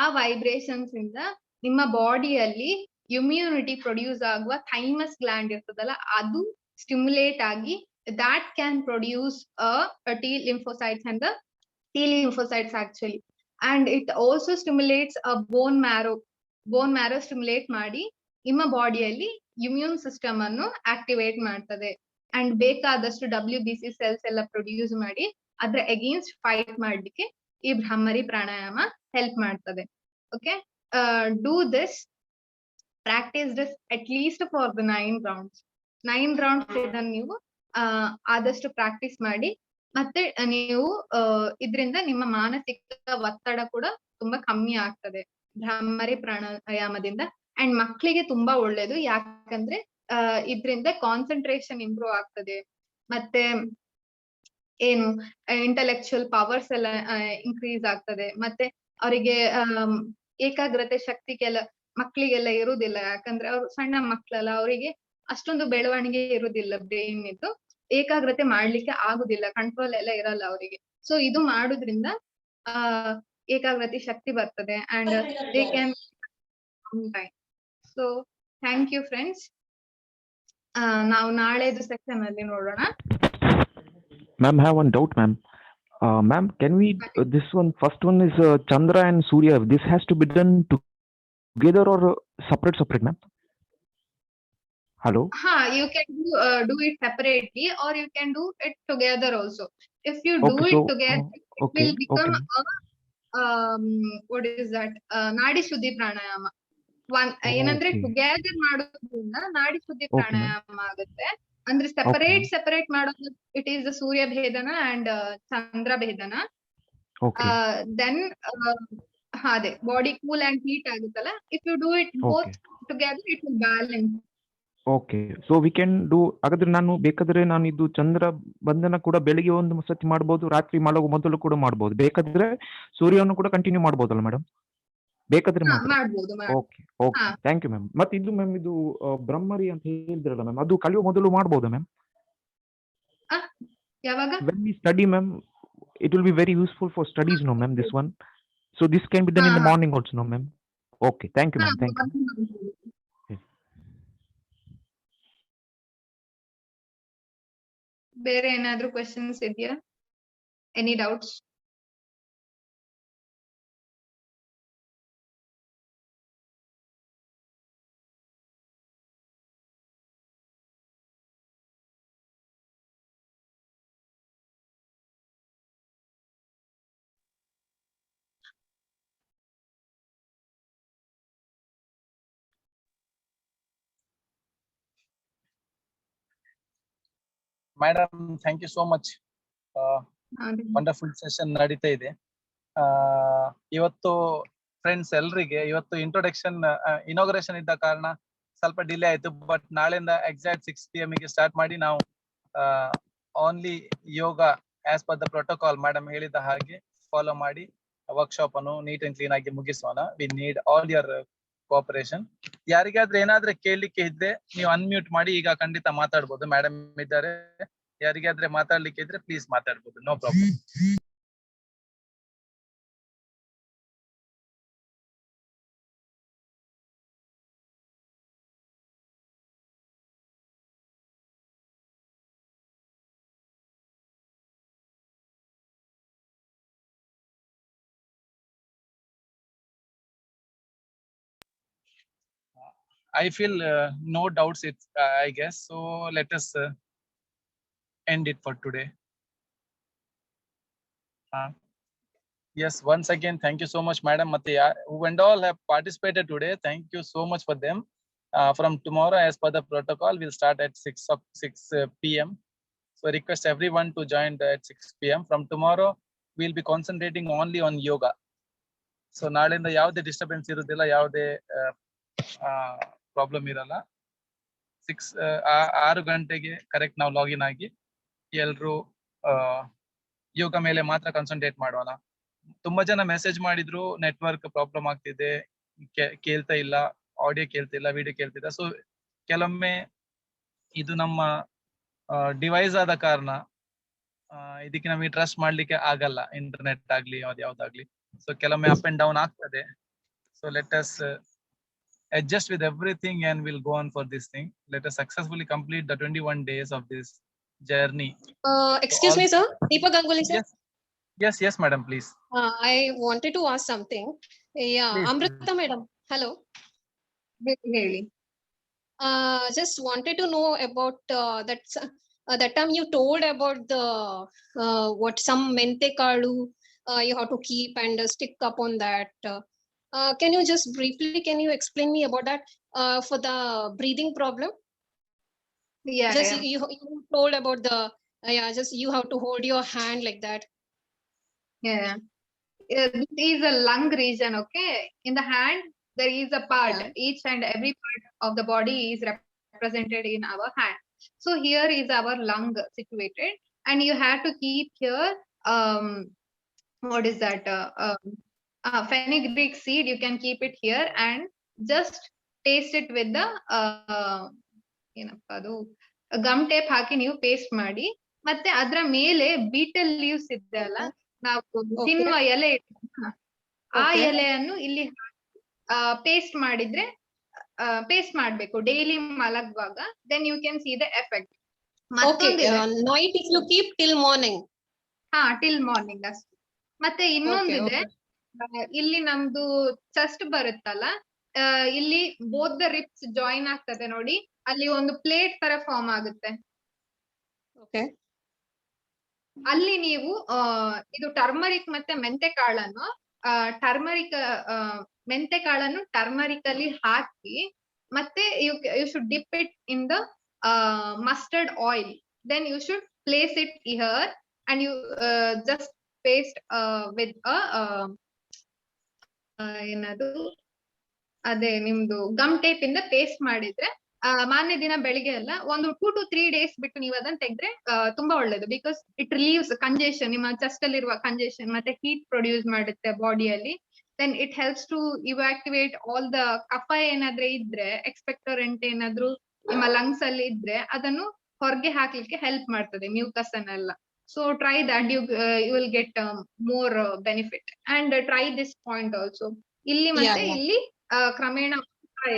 ಆ ವೈಬ್ರೇಷನ್ಸ್ ಇಂದ ನಿಮ್ಮ ಬಾಡಿಯಲ್ಲಿ ಇಮ್ಯುನಿಟಿ ಪ್ರೊಡ್ಯೂಸ್ ಆಗುವ ಥೈಮಸ್ ಗ್ಲ್ಯಾಂಡ್ ಇರ್ತದಲ್ಲ, ಅದು ಸ್ಟಿಮ್ಯುಲೇಟ್ ಆಗಿ that can produce a T lymphocytes and the T lymphocytes actually, and it also stimulates a bone marrow stimulate ಮಾಡಿ ನಿಮ್ಮ ಬಾಡಿಯಲ್ಲಿ ಇಮ್ಯೂನ್ ಸಿಸ್ಟಮ್ ಅನ್ನು ಆಕ್ಟಿವೇಟ್ ಮಾಡ್ತದೆ. ಅಂಡ್ ಬೇಕಾದಷ್ಟು WBC ಸೆಲ್ಸ್ ಎಲ್ಲ ಪ್ರೊಡ್ಯೂಸ್ ಮಾಡಿ ಅದ್ರ ಅಗೇನ್ಸ್ಟ್ ಫೈಟ್ ಮಾಡ್ಲಿಕ್ಕೆ ಈ ಭ್ರಮರಿ ಪ್ರಾಣಾಯಾಮ ಹೆಲ್ಪ್ ಮಾಡ್ತದೆ. Okay, do this, practice this at least for the 9 rounds. 9 rounds ಇದನ್ನು ನೀವು ಆದಷ್ಟು ಪ್ರಾಕ್ಟೀಸ್ ಮಾಡಿ. ಮತ್ತೆ ನೀವು ಇದರಿಂದ ನಿಮ್ಮ ಮಾನಸಿಕ ಒತ್ತಡ ಕೂಡ ತುಂಬಾ ಕಮ್ಮಿ ಆಗ್ತದೆ ಭ್ರಮರಿ ಪ್ರಾಣಾಯಾಮದಿಂದ. ಅಂಡ್ ಮಕ್ಕಳಿಗೆ ತುಂಬಾ ಒಳ್ಳೇದು, ಯಾಕಂದ್ರೆ ಇದ್ರಿಂದ ಕಾನ್ಸಂಟ್ರೇಷನ್ ಇಂಪ್ರೂವ್ ಆಗ್ತದೆ. ಮತ್ತೆ ಏನು ಇಂಟೆಲೆಕ್ಚುಯಲ್ ಪವರ್ಸ್ ಎಲ್ಲ ಇನ್ಕ್ರೀಸ್ ಆಗ್ತದೆ. ಮತ್ತೆ ಅವರಿಗೆ ಏಕಾಗ್ರತೆ ಶಕ್ತಿಗೆಲ್ಲ ಮಕ್ಕಳಿಗೆಲ್ಲ ಇರುವುದಿಲ್ಲ, ಯಾಕಂದ್ರೆ ಅವ್ರು ಸಣ್ಣ ಮಕ್ಕಳಲ್ಲ, ಅವರಿಗೆ ಅಷ್ಟೊಂದು ಬೆಳವಣಿಗೆ ಇರುವುದಿಲ್ಲ, ಬ್ರೈನ್ ಇದ್ದು ಏಕಾಗ್ರತೆ ಮಾಡ್ಲಿಕ್ಕೆ ಆಗುದಿಲ್ಲ, ಕಂಟ್ರೋಲ್ ಎಲ್ಲ ಇರಲ್ಲ ಅವರಿಗೆ. ಸೊ ಇದು ಮಾಡುದ್ರಿಂದ ಏಕಾಗ್ರತೆ ಶಕ್ತಿ ಬರ್ತದೆ and they can time. So thank you friends. ನಾವು ನಾಳೆದು ಸೆಕ್ಷನ್ ಅಲ್ಲಿ ನೋಡೋಣ. Ma'am, I have one doubt, ma'am. Ma'am, can we this one first one is Chandra and Surya. This has to be done together or separate, ma'am? Hello. You can do it separately or you can do it together also. If you do Okay, it so, together, it okay, will become okay. what is that? Nadi Shuddhi Pranayama. One ಏನಂದ್ರೆ Okay. Together ಮಾಡೋದ್ರಿಂದ ನಾಡಿ ಶುದ್ಧಿ Okay, ma'am. ಪ್ರಾಣಾಯಾಮ ಆಗುತ್ತೆ. ಅಂದ್ರೆ separate ಮಾಡೋದು it is the ಸೂರ್ಯ ಭೇದನ and ಚಂದ್ರ ಭೇದನ. Okay. ದೆನ್ ಅದೇ ಬಾಡಿ ಕೂಲ್ ಅಂಡ್ ಹೀಟ್ ಆಗುತ್ತಲ್ಲ, if you do it both together it will balance. Okay, so we can do. ಹಾಗಾದ್ರೆ ನಾನು ಬೇಕಾದ್ರೆ ನಾನು ಇದು ಚಂದ್ರ ಬಂಧನ ಕೂಡ ಬೆಳಿಗ್ಗೆ ಒಂದು ಸತಿ ಮಾಡ್ಬೋದು, ರಾತ್ರಿ ಮಲಗುವ ಮೊದಲು ಕೂಡ ಮಾಡ್ಬೋದು. ಬೇಕಾದ್ರೆ ಸೂರ್ಯವನ್ನು ಕೂಡ ಕಂಟಿನ್ಯೂ ಮಾಡ್ಬೋದಲ್ಲ ಮೇಡಮ್? ಬೇಕಾದ್ರೆ ಮಾತ್ರ. ಮಾಡ್ಬೋದು. Okay okay, thank you ma'am. ಮತ್ತೆ ಇದು ಮ್ಯಾಮ್, ಇದು ಬ್ರಹ್ಮರಿ ಅಂತ ಹೇಳಿದ್ರಲ್ಲ ಮ್ಯಾಮ್, ಅದು ಕಲಿಯುವ ಮೊದಲು ಮಾಡ್ಬೋದಾ ಮ್ಯಾಮ್? ಯಾವಾಗ? When we study, ma'am, it will be very useful for studies, no, ma'am, this one. So this can be done in the morning also, no, ma'am? Okay, thank you, ma'am. Thank you. ಬೇರೆ ಏನಾದ್ರೂ questions ಇದೆಯಾ? Any doubts? Madam, thank you so much. Wonderful session ನಡೀತಾ ಇದೆ. ಇವತ್ತು friends ಎಲ್ರಿಗೆ ಇವತ್ತು introduction inauguration ಇದ್ದ ಕಾರಣ ಸ್ವಲ್ಪ ಡಿಲೇ ಆಯ್ತು. ಬಟ್ ನಾಳೆಯಿಂದ ಎಕ್ಸಾಕ್ಟ್ 6 PM ಗೆ ಸ್ಟಾರ್ಟ್ ಮಾಡಿ ನಾವು only yoga as per the protocol madam ಹೇಳಿದ ಹಾಗೆ ಫಾಲೋ ಮಾಡಿ ವರ್ಕ್ಶಾಪ್ ಅನ್ನು ನೀಟ್ ಅಂಡ್ ಕ್ಲೀನ್ ಆಗಿ ಮುಗಿಸೋಣ. We need all your cooperation. ಯಾರಿಗಾದ್ರೂ ಏನಾದ್ರೆ ಕೇಳಲಿಕ್ಕೆ ಇದ್ರೆ ನೀವು ಅನ್ಮ್ಯೂಟ್ ಮಾಡಿ, ಈಗ ಖಂಡಿತ ಮಾತಾಡ್ಬೋದು. ಮೇಡಮ್ ಇದ್ದಾರೆ, ಯಾರಿಗಾದ್ರೆ ಮಾತಾಡ್ಲಿಕ್ಕೆ ಇದ್ರೆ ಪ್ಲೀಸ್ ಮಾತಾಡ್ಬೋದು, no problem. I feel no doubts. It's I guess so. Let us end it for today. Yes, once again, thank you so much, Madam Mathiya, who and all have participated today. Thank you so much for them. From tomorrow, as per the protocol, we'll start at 6 PM. So I request everyone to join at 6 PM. From tomorrow, we'll be concentrating only on yoga. So ನಾಳೆಯಿಂದ ಯಾವುದೇ disturbance ಇರುವುದಿಲ್ಲ, ಯಾವುದೇ problem ಇರಲ್ಲ. 6 ಗಂಟೆಗೆ correct ನಾವು login ಆಗಿ ಎಲ್ರು ಯೋಗ ಮೇಲೆ ಮಾತ್ರ ಕಾನ್ಸಂಟ್ರೇಟ್ ಮಾಡೋಣ. ತುಂಬಾ ಜನ ಮೆಸೇಜ್ ಮಾಡಿದ್ರು, ನೆಟ್ವರ್ಕ್ ಪ್ರಾಬ್ಲಮ್ ಆಗ್ತಿದೆ, ಕೇಳ್ತಾ ಇಲ್ಲ, ಆಡಿಯೋ ಕೇಳ್ತಿಲ್ಲ, ವಿಡಿಯೋ ಕೇಳ್ತಿಲ್ಲ. ಸೊ ಕೆಲವೊಮ್ಮೆ ಇದು ನಮ್ಮ ಡಿವೈಸ್ ಆದ ಕಾರಣ ಇದಕ್ಕೆ ನಮಗೆ ಟ್ರಸ್ಟ್ ಮಾಡ್ಲಿಕ್ಕೆ ಆಗಲ್ಲ, ಇಂಟರ್ನೆಟ್ ಆಗ್ಲಿ ಯಾವ್ದಾಗ್ಲಿ. ಸೊ ಕೆಲವೊಮ್ಮೆ ಅಪ್ ಅಂಡ್ ಡೌನ್ ಆಗ್ತದೆ. So let us adjust with everything and we'll go on for this thing. Let us successfully complete the 21 days of this journey. Excuse me, sir. Deepak Ganguly, sir. Yes, madam, please. I wanted to ask something. Yeah, Please, Amrita madam. Hello. ಹೇಳಿ. Just wanted to know about that time you told about the what some mente kalu you have to keep and stick upon that. Can you just briefly explain me about that for the breathing problem? Yeah, Just yeah. you told about the just you have to hold your hand like that. Yeah. This is a lung region, okay? In the hand, there is a part. Yeah. Each and every part of the body is represented in our hand. So here is our lung situated, and you have to keep here. What is that? Fenugreek seed. You can keep it here and just taste it with the gum tape ಹಾಕಿ ನೀವು paste ಮಾಡಿ. ಮತ್ತೆ ಅದ್ರ ಮೇಲೆ Beetal leaves ಇದೆ ಅಲ್ಲ, ನಾವು ತಿನ್ನುವ ಎಲೆ, ಆ ಎಲೆಯನ್ನು ಇಲ್ಲಿ ಪೇಸ್ಟ್ ಮಾಡಿದ್ರೆ, ಪೇಸ್ಟ್ ಮಾಡ್ಬೇಕು ಡೈಲಿ ಮಲಗುವಾಗ. Then you can see the effect. Night if you keep till morning. Till morning ಅಷ್ಟೇ. ಮತ್ತೆ ಇನ್ನೊಂದಿದೆ, ಇಲ್ಲಿ ನಮ್ದು ಚೆಸ್ಟ್ ಬರುತ್ತಲ್ಲ, ಇಲ್ಲಿ ಬೋತ್ ದ ರಿಪ್ಸ್ ಜಾಯಿನ್ ಆಗ್ತದೆ ನೋಡಿ, ಅಲ್ಲಿ ಒಂದು ಪ್ಲೇಟ್ ತರ ಫಾರ್ಮ್ ಆಗುತ್ತೆ. ಅಲ್ಲಿ ನೀವು ಇದು ಟರ್ಮರಿಕ್ ಮತ್ತೆ ಮೆಂತೆ ಕಾಳನ್ನು ಮೆಂತೆ ಕಾಳನ್ನು ಟರ್ಮರಿಕ್ ಅಲ್ಲಿ ಹಾಕಿ, ಮತ್ತೆ you should dip it in the mustard oil, then you should place it here and you just paste with ಏನದು ಅದೇ ನಿಮ್ದು ಗಮ್ ಟೇಪ್ ಇಂದ ಪೇಸ್ಟ್ ಮಾಡಿದ್ರೆ ಮಾರನೇ ದಿನ ಬೆಳಿಗ್ಗೆ ಎಲ್ಲ ಒಂದು 2 to 3 days ಬಿಟ್ಟು ನೀವು ಅದನ್ನ ತೆಗೆದ್ರೆ ತುಂಬಾ ಒಳ್ಳೇದು. ಬಿಕಾಸ್ ಇಟ್ ರಿಲೀವ್ಸ್ ಕಂಜೆಷನ್, ನಿಮ್ಮ ಚೆಸ್ಟ್ ಅಲ್ಲಿ ಇರುವ ಕಂಜೆಷನ್ ಮತ್ತೆ ಹೀಟ್ ಪ್ರೊಡ್ಯೂಸ್ ಮಾಡುತ್ತೆ ಬಾಡಿಯಲ್ಲಿ. Then it helps to evacuate all the ಕಫ ಏನಾದ್ರೆ ಇದ್ರೆ, ಎಕ್ಸ್ಪೆಕ್ಟೋರೆಂಟ್ ಏನಾದ್ರು ನಿಮ್ಮ ಲಂಗ್ಸ್ ಅಲ್ಲಿ ಇದ್ರೆ ಅದನ್ನು ಹೊರಗೆ ಹಾಕ್ಲಿಕ್ಕೆ ಹೆಲ್ಪ್ ಮಾಡ್ತದೆ, ಮ್ಯೂಕಸ್ ಅನ್ನೆಲ್ಲ. So try that, you will get more benefit and try this point also. ಇಲ್ಲಿ ಮತ್ತೆ ಇಲ್ಲಿ ಕ್ರಮೇಣ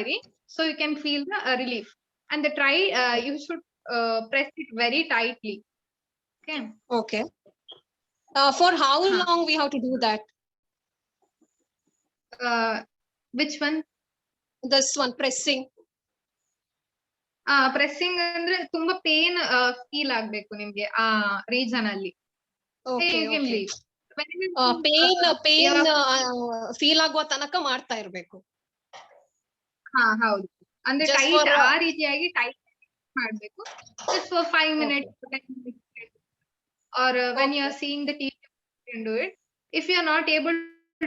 ಇರಿ, so you can feel the relief. And the try you should press it very tightly. Okay. For how long we have to do that? Which one? This one, pressing. Pressing ಅಂದ್ರೆ ತುಂಬಾ pain feel ಆಗ್ಬೇಕು ನಿಮ್ಗೆ ಆ region ಅಲ್ಲಿ. Okay. Pain feel ಆಗುವ ತನಕ ಮಾಡ್ತಾ ಇರ್ಬೇಕು. ಹೌದು, ಅಂದ್ರೆ ಟೈಟ್ ಆ ರೀತಿಯಾಗಿ ಟೈಟ್ ಮಾಡ್ಬೇಕು. Just for 5 minutes, 10 minutes, or when you are seeing the TV, you can do it. If you are not able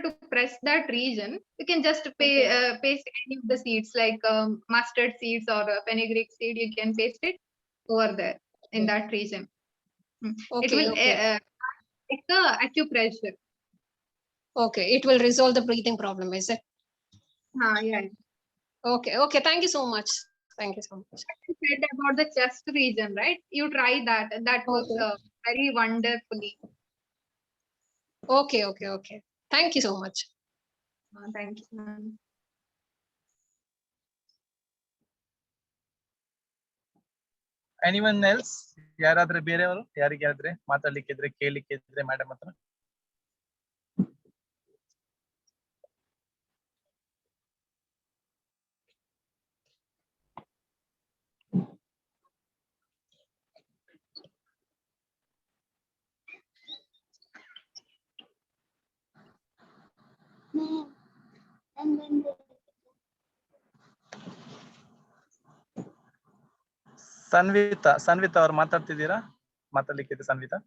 to press that region, you can just paste any of the seeds like mustard seeds or fenugreek seed. You can paste it over there in that region. It will it's a acupressure. Okay, it will resolve the breathing problem, is it? Yeah. Okay, thank you so much. You said about the chest region, right? You try that. That was very wonderfully. Okay. Thank you so much. Thank you. Anyone else? ಯಾರಾದ್ರೆ ಬೇರೆಯವರು, ಯಾರಿಗಾದ್ರೆ ಮಾತಾಡ್ಲಿಕ್ಕಿದ್ರೆ ಕೇಳಲಿಕ್ಕಿದ್ರೆ madam ಹತ್ರ. ಸನ್ವಿತಾ ಅವ್ರು ಮಾತಾಡ್ತಿದ್ದೀರಾ? ಮಾತಾಡ್ಲಿಕ್ಕಿದೆ ಸನ್ವಿತಾ?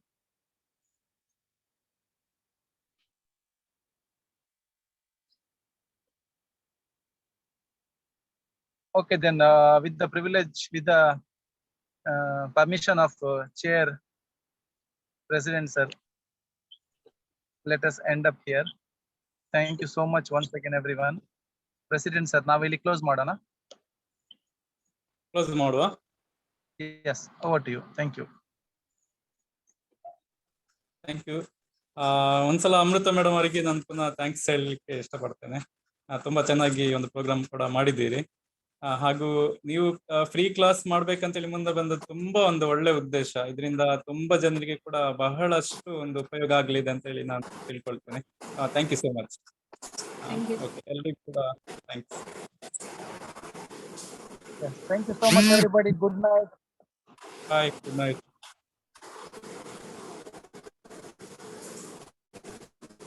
Okay, then with the privilege, with the permission of Chair President Sir, let us end up here. Thank you so much once again, everyone. President Sir, now we'll close ಮಾಡೋಣ. Close ಮಾಡುವ? Yes, over to you. Thank you. ಒಂದ್ಸಲ ಅಮೃತ madam ಅವರಿಗೆ ನಾನು ಪುನಃ thanks ಹೇಳಲಿಕ್ಕೆ ಇಷ್ಟಪಡ್ತೇನೆ. ತುಂಬಾ ಚೆನ್ನಾಗಿ ಒಂದು ಪ್ರೋಗ್ರಾಮ್ ಕೂಡ ಮಾಡಿದ್ದೀರಿ. ಹಾಗೂ ನೀವು ಫ್ರೀ ಕ್ಲಾಸ್ ಮಾಡ್ಬೇಕಂತೇಳಿ ಮುಂದೆ ಬಂದದ್ದು ತುಂಬಾ ಒಂದು ಒಳ್ಳೆ ಉದ್ದೇಶ. ಇದರಿಂದ ತುಂಬಾ ಜನರಿಗೆ ಕೂಡ ಬಹಳಷ್ಟು ಒಂದು ಉಪಯೋಗ ಆಗಲಿದೆ ಅಂತ ಹೇಳಿ ನಾನು ತಿಳ್ಕೊಳ್ತೇನೆ. Thank you so much. Okay, ಎಲ್ರಿಗೂ ಕೂಡ thanks. Thank you so much, everybody. Good night. Bye. Good night.